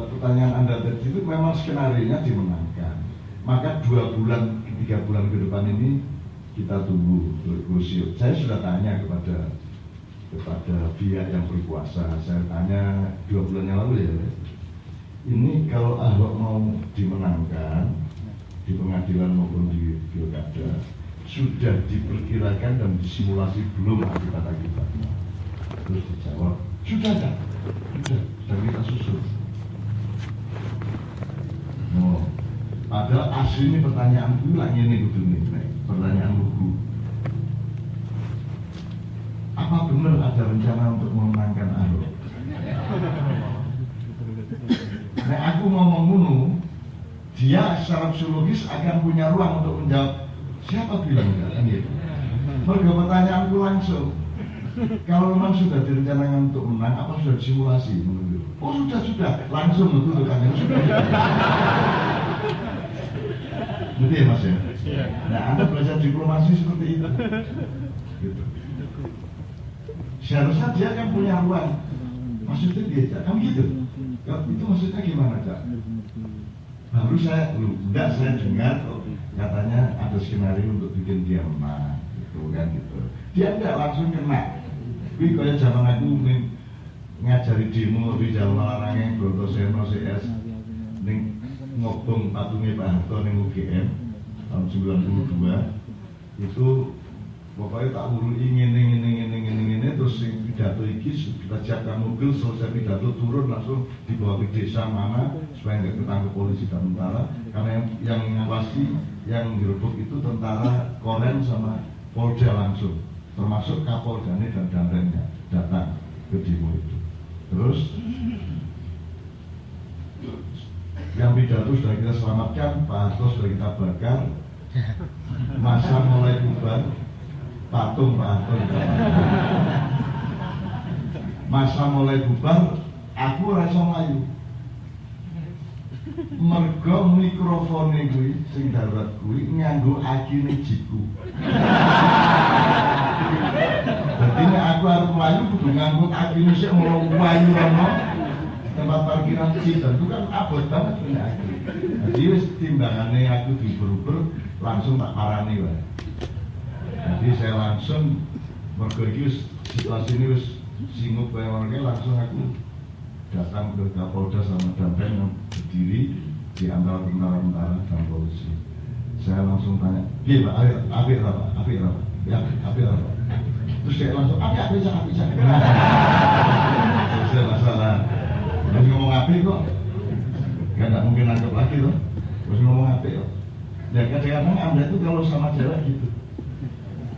pertanyaan Anda tadi itu memang skenario-nya dimenangkan. Maka 2 bulan, 3 bulan ke depan ini kita tunggu bergosip. Saya sudah tanya kepada pihak yang berkuasa. Saya tanya 2 bulan yang lalu ya. Ini kalau Ahok mau dimenangkan di pengadilan maupun di pilkada, sudah diperkirakan dan disimulasi belum akibat-akibatnya? Terus dijawab, sudah kan? Sudah kita susun. Oh, padahal asli ini pertanyaan dulu lagi ini pertanyaan buku. Apa benar ada rencana untuk memenangkan Ahok? Nah, aku ngomong dulu, dia secara psikologis akan punya ruang untuk menjawab. Siapa bilang kan gitu? Mereka pertanyaanku langsung. Kalau memang sudah direncanakan untuk menang, apa sudah disimulasi? Oh sudah, langsung itu rekannya sudah. Betul ya Mas ya? Nah, Anda belajar diplomasi seperti itu. Gitu. Seharusnya dia kan punya ruang. Maksudnya dia, kan gitu. Itu maksudnya gimana, Cak? Baru saya dengar katanya ada skenario untuk bikin dia menang, gitu kan gitu. Dia enggak langsung kena. Tapi kayak zaman aku ngajari demo di Jawa Malarangeng, Brontoseno CS, ning ngobong patungnya Pak Harto ning UGM tahun 92 itu pokoknya tak urui ngene ini terus pidato iki kita siapkan mobil, selesai pidato turun langsung dibawa ke desa mana supaya nggak ketangkep polisi dan tentara, karena yang ngawasi, yang direbut itu tentara Korem sama Polda langsung, termasuk Kapoldanya dan Danremnya datang ke demo itu. Terus yang pidato sudah kita selamatkan, Pak Harto sudah kita bakar, masa mulai bubar, patung Pak Harto masa mulai bubar, aku rasa melayu mergo mikrofone kuwi sing darurat kuwi nganggo akine jiku. Dadi nek aku arep mlayu kudu nganggo akine sik mlayu rono tempat parkiran Cidan itu kan abot banget punya aku. Jadi wis timbangane aku diuber-uber langsung tak parani wae. Jadi saya langsung mergo iki situasi ini wis singgup kaya ngono langsung aku datang ke Kapolda sama Danrem yang berdiri di antara tentara-tentara dan polisi. Saya langsung tanya, "Piye Pak, apik apa? Apik apa?" "Ya, apik apa?" Terus dia langsung, "Apik. Selesai masalah. Terus ngomong apik kok. Kan enggak mungkin nangkep lagi loh. Terus ngomong apik kok. Ya kadang-kadang Anda itu kalau sama cewek gitu.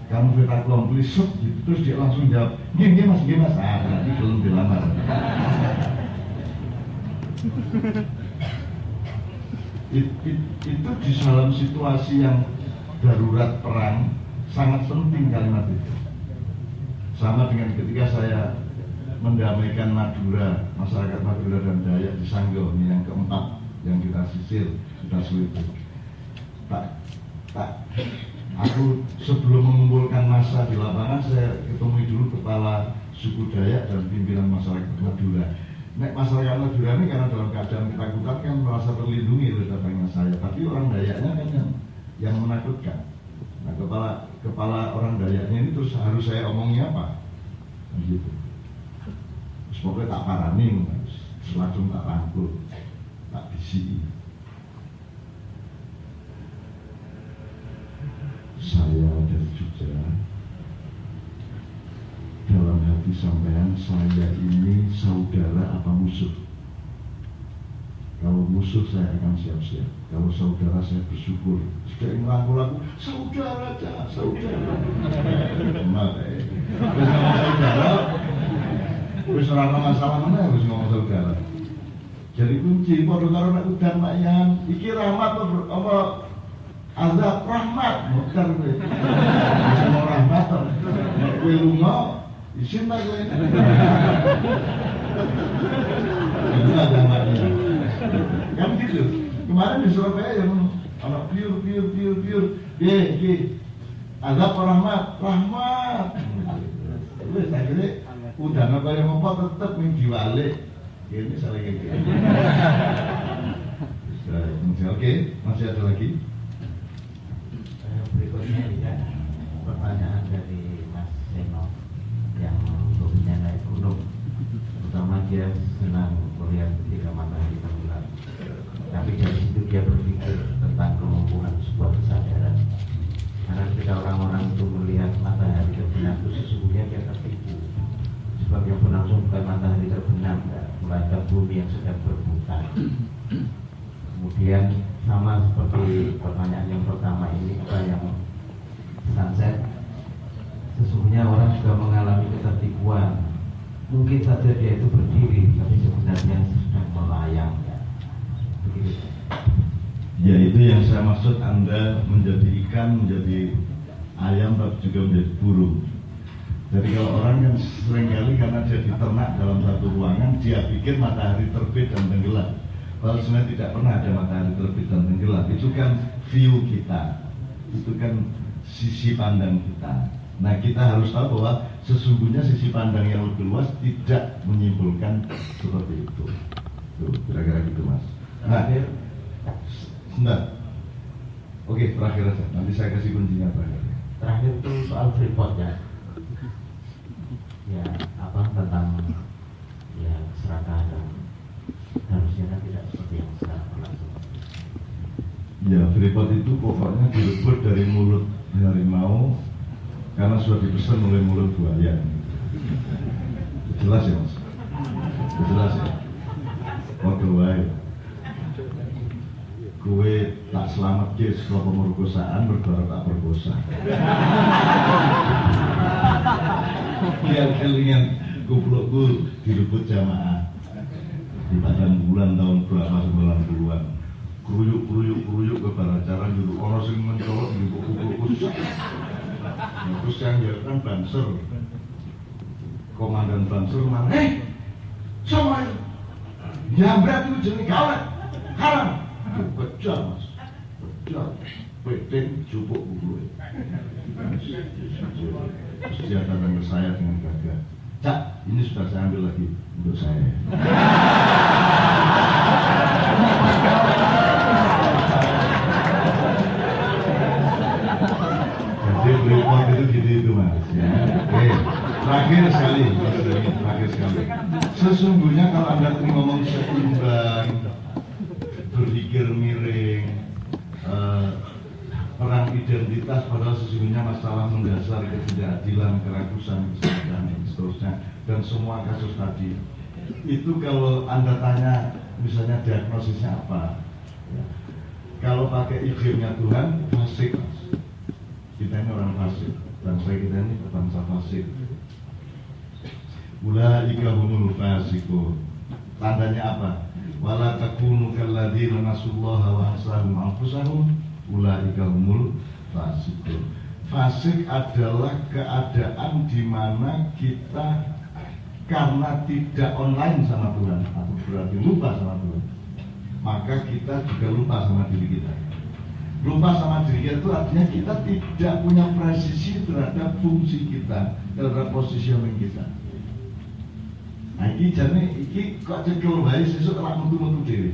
Kamu kita komplis gitu. Terus dia langsung jawab, "Gini mas. Ah, nanti belum dilamar." Itu di dalam situasi yang darurat perang sangat penting kalimat itu. Sama dengan ketika saya mendamaikan Madura, masyarakat Madura dan Dayak di Sanggau, ini yang keempat yang kita sisir, kita sulit. Aku sebelum mengumpulkan massa di lapangan, saya ketemu dulu kepala suku Dayak dan pimpinan masyarakat Madura. Nek masyarakat Madura ini karena dalam keadaan ketakutan kan merasa terlindungi oleh datangnya saya, tapi orang Dayaknya kan yang menakutkan. Nah kepala orang Dayaknya ini terus harus saya omongnya apa? Gitu. Terus pokoknya tak parani, langsung tak rangkul, tak bisi. Saya dari Jogja. Dalam hati sampean, saya ini saudara apa musuh? Kalau musuh saya akan siap-siap. Kalau saudara saya bersyukur. Sudah ngelangkul aku, saudara aja, saudara. Terus ngomong saudara, terus orang masalah mana harus ngomong saudara. Jadi kunci, pada karo nek udan makyan, iki rahmat apa azab rahmat, bukan kowe. Ngomong rahmat, nek kowe lunga isin tak kowe. Itu agamanya. Kan gitu. Kemarin di Surabaya yang anak pure. Azab rahmat. Wis akhirnya udah apa yang apa tetep ning diwalik. Ini salah kayak gitu. Oke, masih ada lagi. Berikutnya juga pertanyaan dari Mas Seno yang hobinya naik gunung, terutama dia senang melihat ketika matahari tenggelam. Tapi dari situ dia berpikir tentang kelumpuhan sebuah kesadaran. Karena ketika orang-orang itu melihat matahari terbenam itu sesungguhnya dia tertipu. Sebab yang berlangsung bukan matahari terbenam, melainkan bumi yang sedang berputar. Kemudian sama seperti pertanyaan yang pertama ini, apa yang sunset, sesungguhnya orang juga mengalami ketertipuan. Mungkin saja dia itu berdiri, tapi sebenarnya sedang melayang. Begitu. Ya, itu yang saya maksud, Anda menjadi ikan, menjadi ayam, tapi juga menjadi burung. Jadi kalau orang kan seringkali karena dia diternak dalam satu ruangan, dia pikir matahari terbit dan tenggelam. Kalau sebenarnya tidak pernah ada matahari terbit dan tenggelam. Itu kan view kita, itu kan sisi pandang kita. Nah, kita harus tahu bahwa sesungguhnya sisi pandang yang lebih luas tidak menyimpulkan seperti itu. Tuh, kira-kira gitu, Mas. Nah, sebentar. Oke, terakhir aja. Nanti saya kasih kuncinya terakhir. Terakhir itu soal Freeport ya. Ya, apa tentang ya keserakahan dan harusnya tidak seperti yang sekarang berlangsung. Ya, Freeport itu pokoknya direbut dari mulut harimau karena sudah dipesan oleh mulut buaya. Jelas ya mas? Jelas ya? Waduh wae. Gue tak selamat ke sekolah pemerkosaan berdoa tak perkosa. Dia kelingan goblokku direbut jamaah di padang bulan tahun berapa 90-an. Keruyuk ke acara dulu orang sing mencolok di buku-buku. Terus yang kan Banser, komandan Banser marah, sama nyambrat itu jenis gawat, haram. Pecah mas, pecah, peting jupuk bulu. Dia datang ke saya dengan gagah, Cak, ini sudah saya ambil lagi untuk saya. Jadi report itu gitu itu mas. Ya. Oke, terakhir sekali. Sesungguhnya kalau Anda ngomong seimbang, berpikir miring, perang identitas, padahal sesungguhnya masalah mendasar ketidakadilan, keragusan, kesalahan, dan seterusnya, dan semua kasus tadi. Itu kalau Anda tanya, misalnya diagnosisnya apa? Ya. Kalau pakai izinnya Tuhan, fasik. Kita ini orang fasik, bangsa kita ini bangsa fasik. Ulaika humul fasiqun. Tandanya apa? Wala takunu kalladzina nasullaha wa ansahum anfusahum ulaika humul fasiqun. Fasik adalah keadaan di mana kita karena tidak online sama Tuhan atau berarti lupa sama Tuhan, maka kita juga lupa sama diri kita. Lupa sama diri kita itu artinya kita tidak punya presisi terhadap fungsi kita, terhadap positioning kita. Nah, ini kok cekel bayi sesuk ora metu-metu dhewe.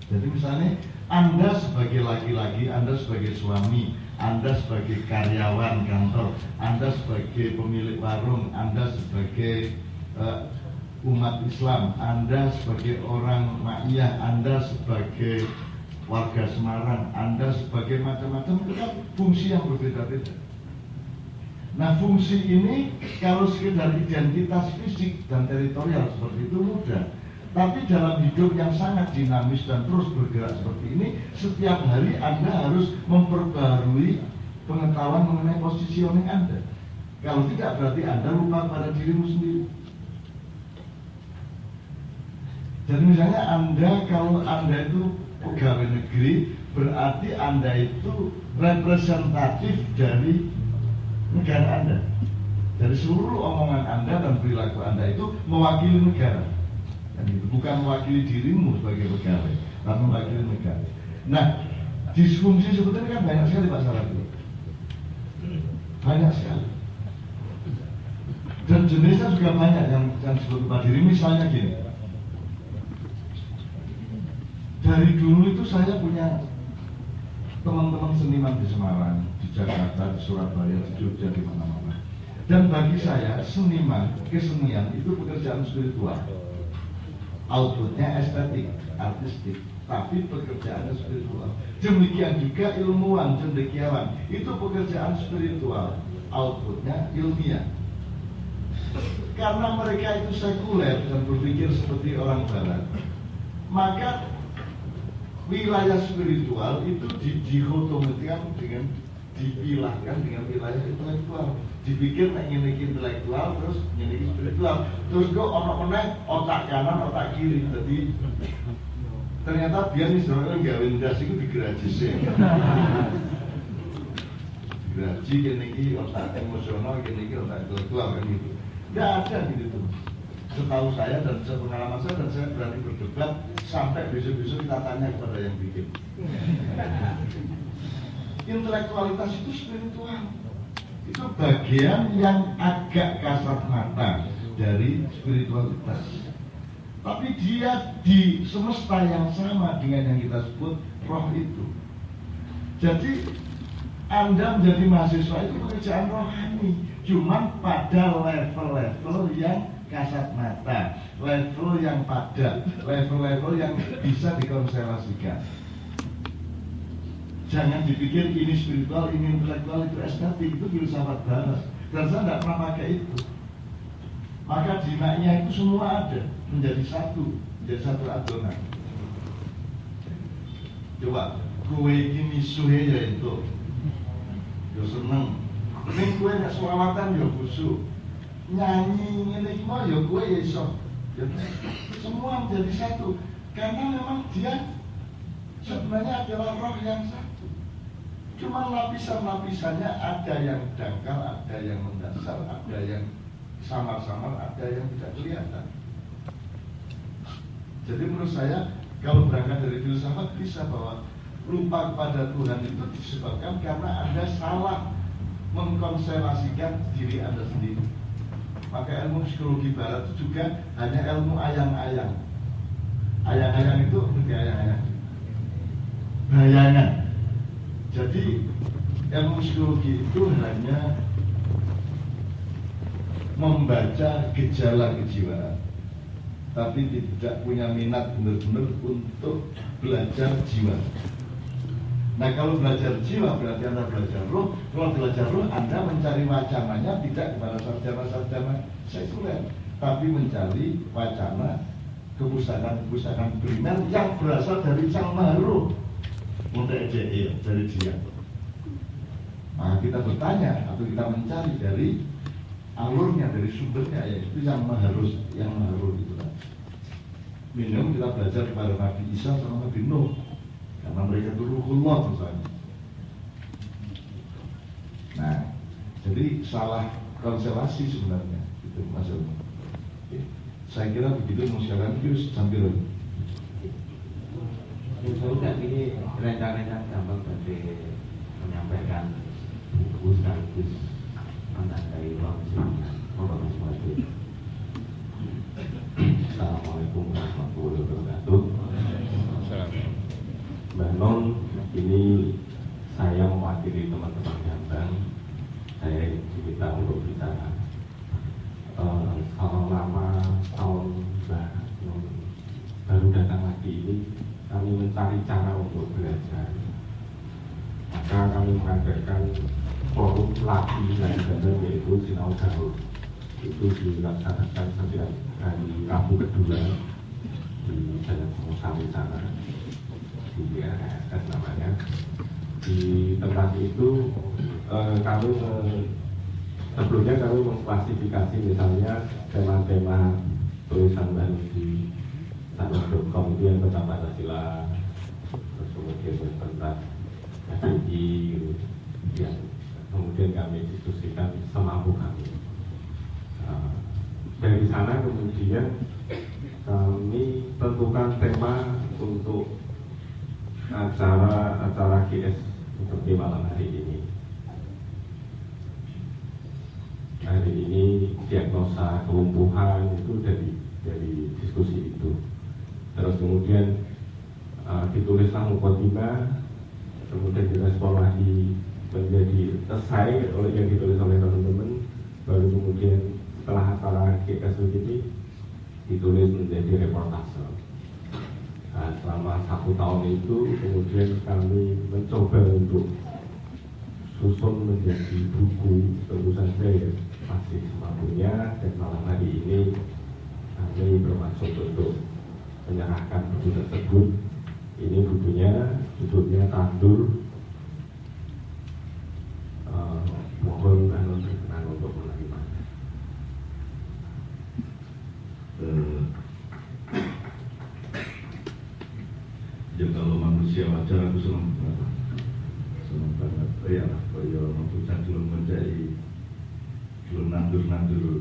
Jadi misalnya Anda sebagai laki-laki, Anda sebagai suami, Anda sebagai karyawan kantor, Anda sebagai pemilik warung, Anda sebagai umat Islam, Anda sebagai orang Ma'iyah, Anda sebagai warga Semarang, Anda sebagai macam-macam, itu kan fungsi yang berbeda-beda. Nah, fungsi ini kalau sekedar identitas fisik dan teritorial seperti itu mudah. Tapi dalam hidup yang sangat dinamis dan terus bergerak seperti ini, setiap hari Anda harus memperbarui pengetahuan mengenai positioning Anda. Kalau tidak, berarti Anda lupa pada dirimu sendiri. Jadi misalnya kalau Anda itu pegawai negeri, berarti Anda itu representatif dari negara Anda. Dari seluruh omongan Anda dan perilaku Anda itu mewakili negara. Dan itu bukan mewakili dirimu sebagai pegawai, tapi mewakili negara. Nah, disfungsi sebetulnya kan banyak sekali Pak Sarati. Banyak sekali. Dan jenisnya juga banyak yang disebut Pak diri. Misalnya gini. Dari dulu itu saya punya teman-teman seniman di Semarang, di Jakarta, di Surabaya, di Jogja, di mana-mana. Dan bagi saya seniman, kesenian itu pekerjaan spiritual. Outputnya estetik, artistik, tapi pekerjaannya spiritual. Demikian juga ilmuwan, cendekiawan, itu pekerjaan spiritual. Outputnya ilmiah. Karena mereka itu sekuler dan berpikir seperti orang barat, maka wilayah spiritual itu didikotomikan dengan dipilahkan dengan wilayah intelektual. Dipikir nek ngene iki intelektual, terus ngene iki spiritual. Terus kok ono meneh otak kanan, otak kiri. Jadi ternyata biar misalnya gawe ndas iku digrajise. Digraji kene iki otak emosional, kene iki otak intelektual kan gitu. Enggak ada gitu tuh. Setahu saya dan sepengalaman saya, dan saya berani berdebat sampai besok-besok kita tanya kepada yang bikin. Intelektualitas itu spiritual. Itu bagian yang agak kasat mata dari spiritualitas. Tapi dia di semesta yang sama dengan yang kita sebut roh itu. Jadi Anda menjadi mahasiswa itu pekerjaan rohani, cuman pada level-level yang kasat mata, level yang padat, level-level yang bisa dikonstelasikan. Jangan dipikir ini spiritual, ini intelektual, itu estetik, itu filsafat barat. Dan saya tidak pernah pakai itu. Maka di maknya itu semua ada, menjadi satu adonan. Coba, kue ini misuhe ya itu, yo seneng. Ini kue nak selawatan yo khusyuk, nyanyi ini semua yo kue ya iso. Semua menjadi satu, karena memang dia sebenarnya adalah roh yang satu. Cuma lapisan-lapisannya ada yang dangkal, ada yang mendasar, ada yang samar-samar, ada yang tidak kelihatan. Jadi menurut saya, kalau berangkat dari filsafat bisa bahwa lupa kepada Tuhan itu disebabkan karena Anda salah mengkonsentrasikan diri Anda sendiri. Maka ilmu psikologi barat itu juga hanya ilmu ayang-ayang. Ayang-ayang itu seperti ayang-ayang bayangan. Jadi ilmu psikologi itu hanya membaca gejala kejiwaan, tapi tidak punya minat benar-benar untuk belajar jiwa. Nah, kalau belajar jiwa berarti Anda belajar roh. Kalau belajar roh, Anda mencari wacananya tidak kepada sarjana-sarjana sekuler, tapi mencari wacana kepustakaan-kepustakaan primer yang berasal dari Sang Maha Roh, dari dia. Nah, kita bertanya atau kita mencari dari alurnya, dari sumbernya, yaitu yang Maha Roh itu kan. Minum kita belajar kepada Nabi Isa sama Nabi Nuh, karena mereka itu Ruhullah misalnya. Nah, jadi salah konstelasi sebenarnya itu maksudnya. Saya kira begitu. Sekarang itu sambil Sudah ini rencana gampang dari menyampaikan buku sekaligus menandai ruang seminar. Assalamualaikum warahmatullahi wabarakatuh. Mbak Non, ini saya mewakili teman-teman Gambang. Saya diminta untuk bicara. Selama tahun Mbak Non baru datang lagi ini, kami mencari cara untuk belajar. Maka kami mengadakan forum lagi dan yaitu Sinau Daud. Itu dilaksanakan setiap hari Rabu kedua di Jalan Singosari sana, di RS namanya. Di tempat itu kami sebelumnya kami mengklasifikasi misalnya tema-tema tulisan baru di Sanos.com itu yang tentang Pancasila, terus kemudian tentang FPI, yang kemudian kami diskusikan semampu kami. Dari sana kemudian kami tentukan tema untuk acara GS seperti malam hari ini. Hari ini diagnosa kelumpuhan itu dari diskusi itu. Terus kemudian ditulislah mukadimah, kemudian direspon lagi menjadi esai oleh yang ditulis oleh teman-teman, baru kemudian setelah acara GS ini ditulis menjadi reportase. Nah, selama 1 tahun itu kemudian kami mencoba untuk susun menjadi buku, tentu saja ya masih semampunya, dan malam hari ini kami bermaksud untuk menyerahkan buku tersebut. Ini bukunya, judulnya Tandur. Mohon berkenan untuk menerima. Ya kalau manusia wajar aku senang banget. Ya, kalau membuka belum menjadi belum nandur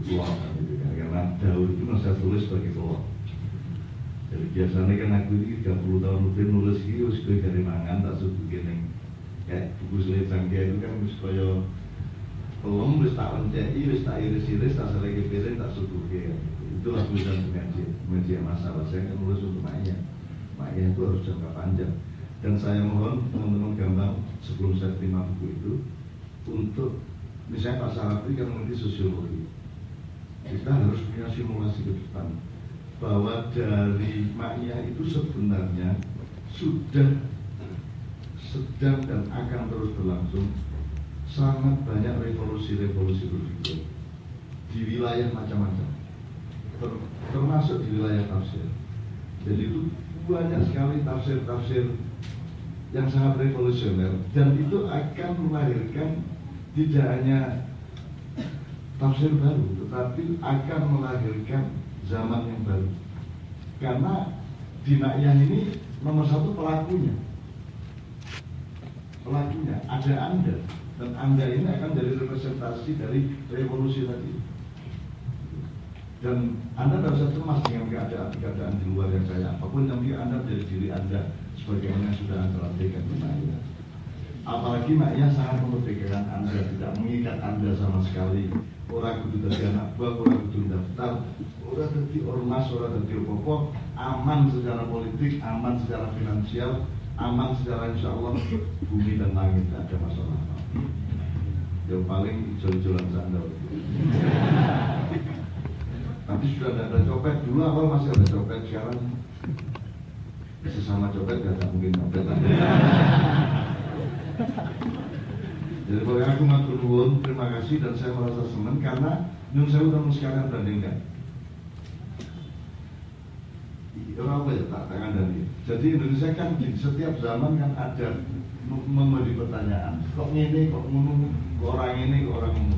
keluar gitu kan. Karena daun itu saya tulis sebagai keluar. Jadi biasanya kan aku ini 30 tahun lebih nulis ini harus gue dari mangan tak suka gini. Kayak buku sulit cangkir itu kan supaya pelong wis tak lenceki, wis tak iris-iris, tak selagi piring, tak suduke. Itulah tulisan media masalah. Saya kan nulis untuk maknya itu harus jangka panjang. Dan saya mohon teman-teman Gambang sebelum saya terima buku itu untuk misalnya Pak Sarapri kan mengerti sosiologi, kita harus punya simulasi ke depan bahwa dari maknya itu sebenarnya sudah sedang dan akan terus berlangsung sangat banyak revolusi berpikir di wilayah macam-macam. termasuk di wilayah tafsir. Jadi itu banyak sekali tafsir-tafsir yang sangat revolusioner, dan itu akan melahirkan tidak hanya tafsir baru, tetapi akan melahirkan zaman yang baru. Karena di Na'iyah ini nomor satu pelakunya ada Anda, dan Anda ini akan jadi representasi dari revolusi tadi. Dan Anda tidak usah cemas dengan keadaan di luar yang saya apapun, tapi Anda menjadi diri Anda sebagaimana yang sudah Anda latihkan di Na'iyah. Apalagi Na'iyah sangat memerdekakan Anda, tidak mengikat Anda sama sekali. Orang kudu dari anak buah, orang kudu daftar, orang jadi ormas, orang jadi apa-apa, aman secara politik, aman secara finansial, aman secara insya Allah bumi dan langit, tidak ada masalah. Yang paling hijau-hijauan sandal. Tapi sudah tidak ada copet, dulu awal masih ada copet, sekarang sesama copet gak mungkin copet. Jadi kalau aku matur nuwun, terima kasih, dan saya merasa senang karena nyun sewu teman sekalian bandingkan. Apa ya tak dari. Jadi Indonesia kan di setiap zaman kan ada memberi pertanyaan. Kok ini, kok ngono, kok orang ini, kok orang ngono.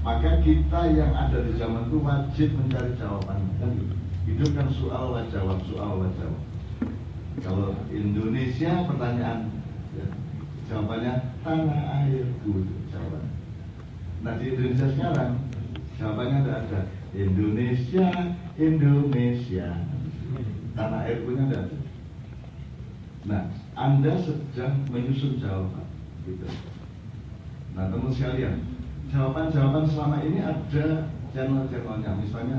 Maka kita yang ada di zaman itu wajib mencari jawabannya. Kan hidup kan soal jawab. Kalau Indonesia pertanyaan, ya, jawabannya tanah airku, jawabannya. Nah di Indonesia sekarang jawabannya ada Indonesia, tanah airkunya ada. Nah, Anda sedang menyusun jawaban, gitu. Nah teman sekalian, jawaban selama ini ada channel-channelnya. Misalnya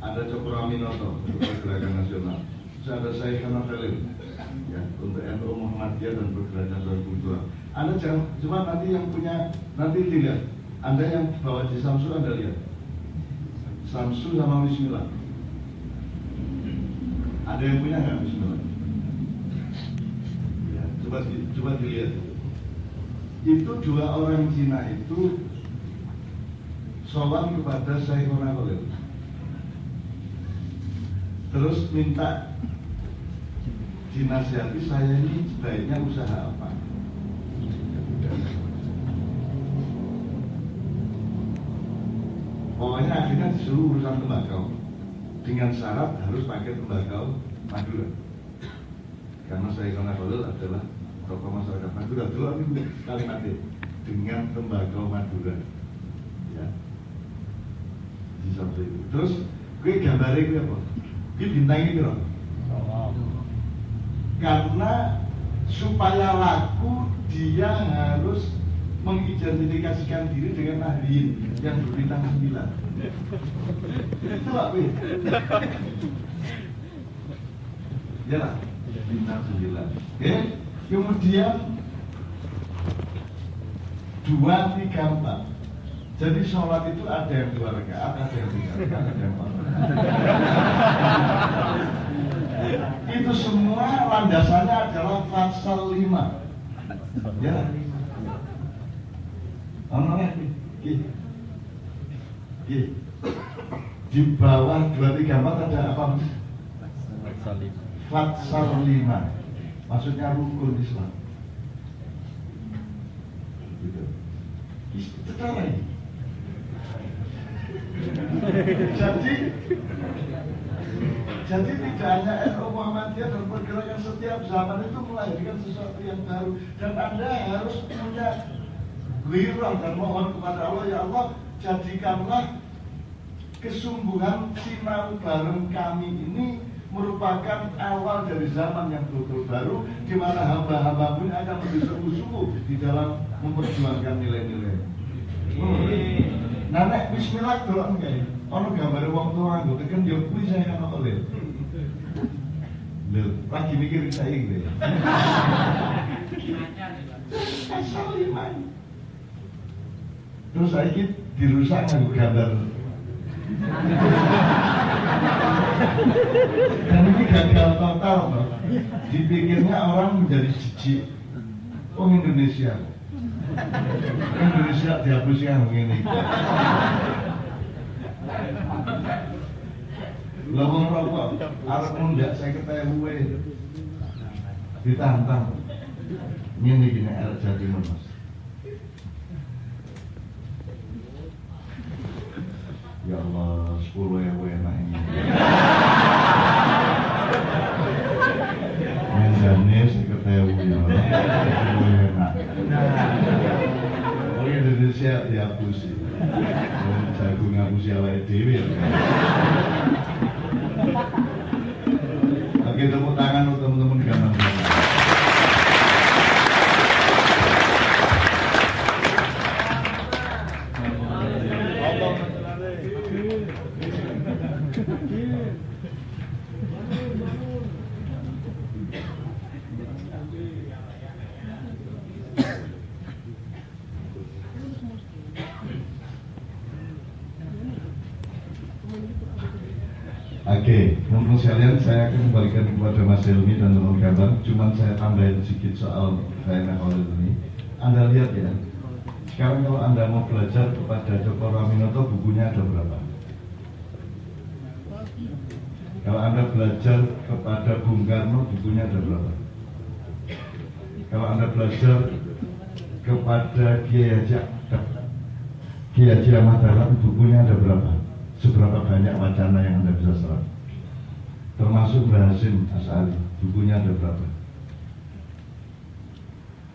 ada Cokroaminoto untuk pergerakan nasional, terus ada saya Kanafelin, ya, untuk NU Muhammadiyah dan pergerakan kultural. Anda jangan, cuma nanti yang punya, nanti dilihat. Anda yang bawa di Samsu, Anda lihat Samsu sama Bismillah. Ada yang punya nggak Bismillah? Ya, coba dilihat. Itu dua orang Cina itu sowan kepada Syekhona Khalil, terus minta dinasihati, saya ini sebaiknya usaha apa. Pokoknya akhirnya disuruh urusan tembakau dengan syarat harus pakai tembakau Madura, karena Syekhona Khalil adalah tokoh masyarakat Madura. Dulu ini kalimatnya dengan tembakau Madura, ya, di Sabtu itu. Terus gue gambarnya gue apa? Gue bintangnya gitu loh. Karena supaya laku dia harus mengidentifikasikan diri dengan Nahdien yang berbintang 9. Itu Pak Wi. Ya lah, bintang 9. Oke, kemudian 2, 3, 4. Jadi sholat itu ada yang 2 rakaat, ada yang 3 rakaat, ada yang 4 rakaat. Itu semua landasannya adalah pasal 5. Ya. Di bawah 2, 3, 4 ada apa? Pasal 5. Maksudnya rukun Islam. Gitu. Itu cara ini. Jadi tidak hanya NU Muhammadiyah dan pergerakan setiap zaman itu melahirkan sesuatu yang baru, dan Anda harus punya wirah dan mohon kepada Allah, ya Allah, jadikanlah kesungguhan sinau bareng kami ini merupakan awal dari zaman yang betul baru, di mana hamba-hamba pun akan bersungguh-sungguh di dalam memperjuangkan nilai-nilai. Nah, nek bismillah doang kayak ono gambar wong tua nggo teken yo kuwi saya kan oleh. Lho, lagi mikir saya gitu ya. Asal iman. Terus saiki dirusak nganggo gambar. Dan ini gagal total, Pak. Dipikirnya orang menjadi jijik. Oh, Indonesia dihapuskan begini. Lah wong rokok arep mundak 50.000 ditantang. Ngene iki nek arep jadi Mas. Ya Allah, 10.000 enak ini. Mendane 50.000 ya. 10.000 enak. Oh Indonesia dihapusi. Jago ngapusi awake dhewe ya. Oke, tepuk tangan untuk teman-teman gaman. Oke, teman-teman sekalian, saya akan kembalikan kepada Mas Helmi dan teman gambar. Cuman saya tambahin sedikit soal Raina Khalil ini. Anda lihat ya, sekarang kalau Anda mau belajar kepada Dr. Raminoto, bukunya ada berapa? Kalau Anda belajar kepada Bung Karno, bukunya ada berapa? Kalau Anda belajar kepada Kiai Haji Ahmad Dahlan, bukunya ada berapa? Seberapa banyak wacana yang Anda bisa serap? Termasuk Mbah Hasyim Asy'ari, bukunya ada berapa?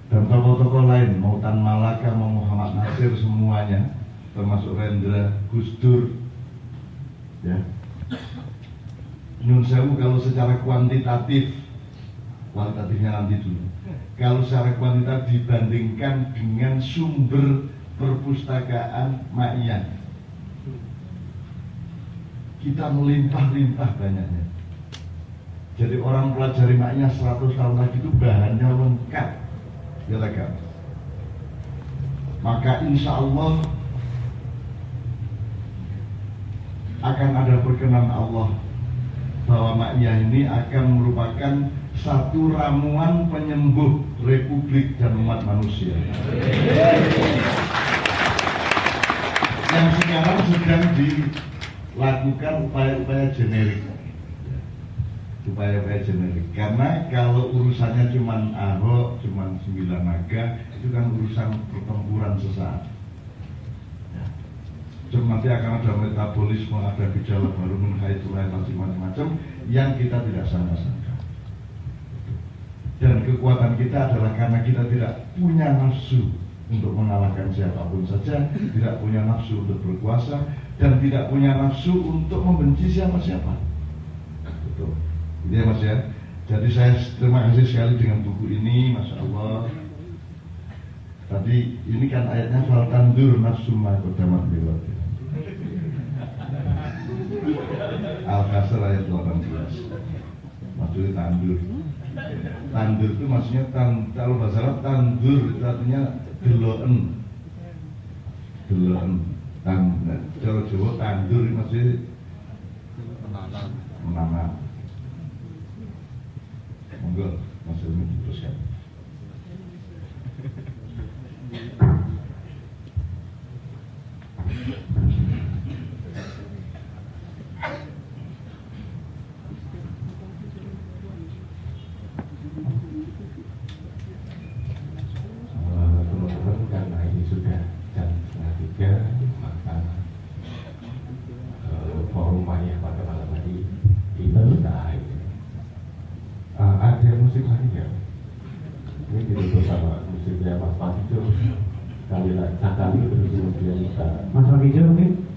Dan tokoh-tokoh lain, mau Tan Malaka, mau Muhammad Nasir, semuanya, termasuk Rendra, Gus Dur, ya. Nyun sewu kalau secara kuantitatifnya nanti dulu. Kalau secara kuantitatif dibandingkan dengan sumber perpustakaan Ma'iyah, kita melimpah-limpah banyaknya. Jadi orang pelajari Ma'iyah 100 tahun lagi itu bahannya lengkap, ya lengkap. Maka insya Allah akan ada perkenan Allah bahwa Ma'iyah ini akan merupakan satu ramuan penyembuh Republik dan umat manusia. Yang sekarang sedang dilakukan upaya-upaya generik. Upaya-upaya generik. Karena kalau urusannya cuman Ahok, cuman 9 naga, itu kan urusan pertempuran sesaat. Cuma nanti akan ada metabolisme, ada gejala baru, macam-macam yang kita tidak sangka-sangka. Dan kekuatan kita adalah karena kita tidak punya nafsu untuk mengalahkan siapapun saja, tidak punya nafsu untuk berkuasa, dan tidak punya nafsu untuk membenci siapa-siapa. Betul. Gitu ya Mas ya. Jadi saya terima kasih sekali dengan buku ini, Masya Allah. Tadi ini kan ayatnya fal tandur nafsu ma qaddamat liwat. Al-Kasr ayat 18. Maksudnya tandur. Tandur itu maksudnya kalau bahasa Arab tandur itu artinya deloken. Kalau Jawa tandur itu maksudnya menanam. Monggo maksudnya diteruskan. Mas Rokijo mungkin?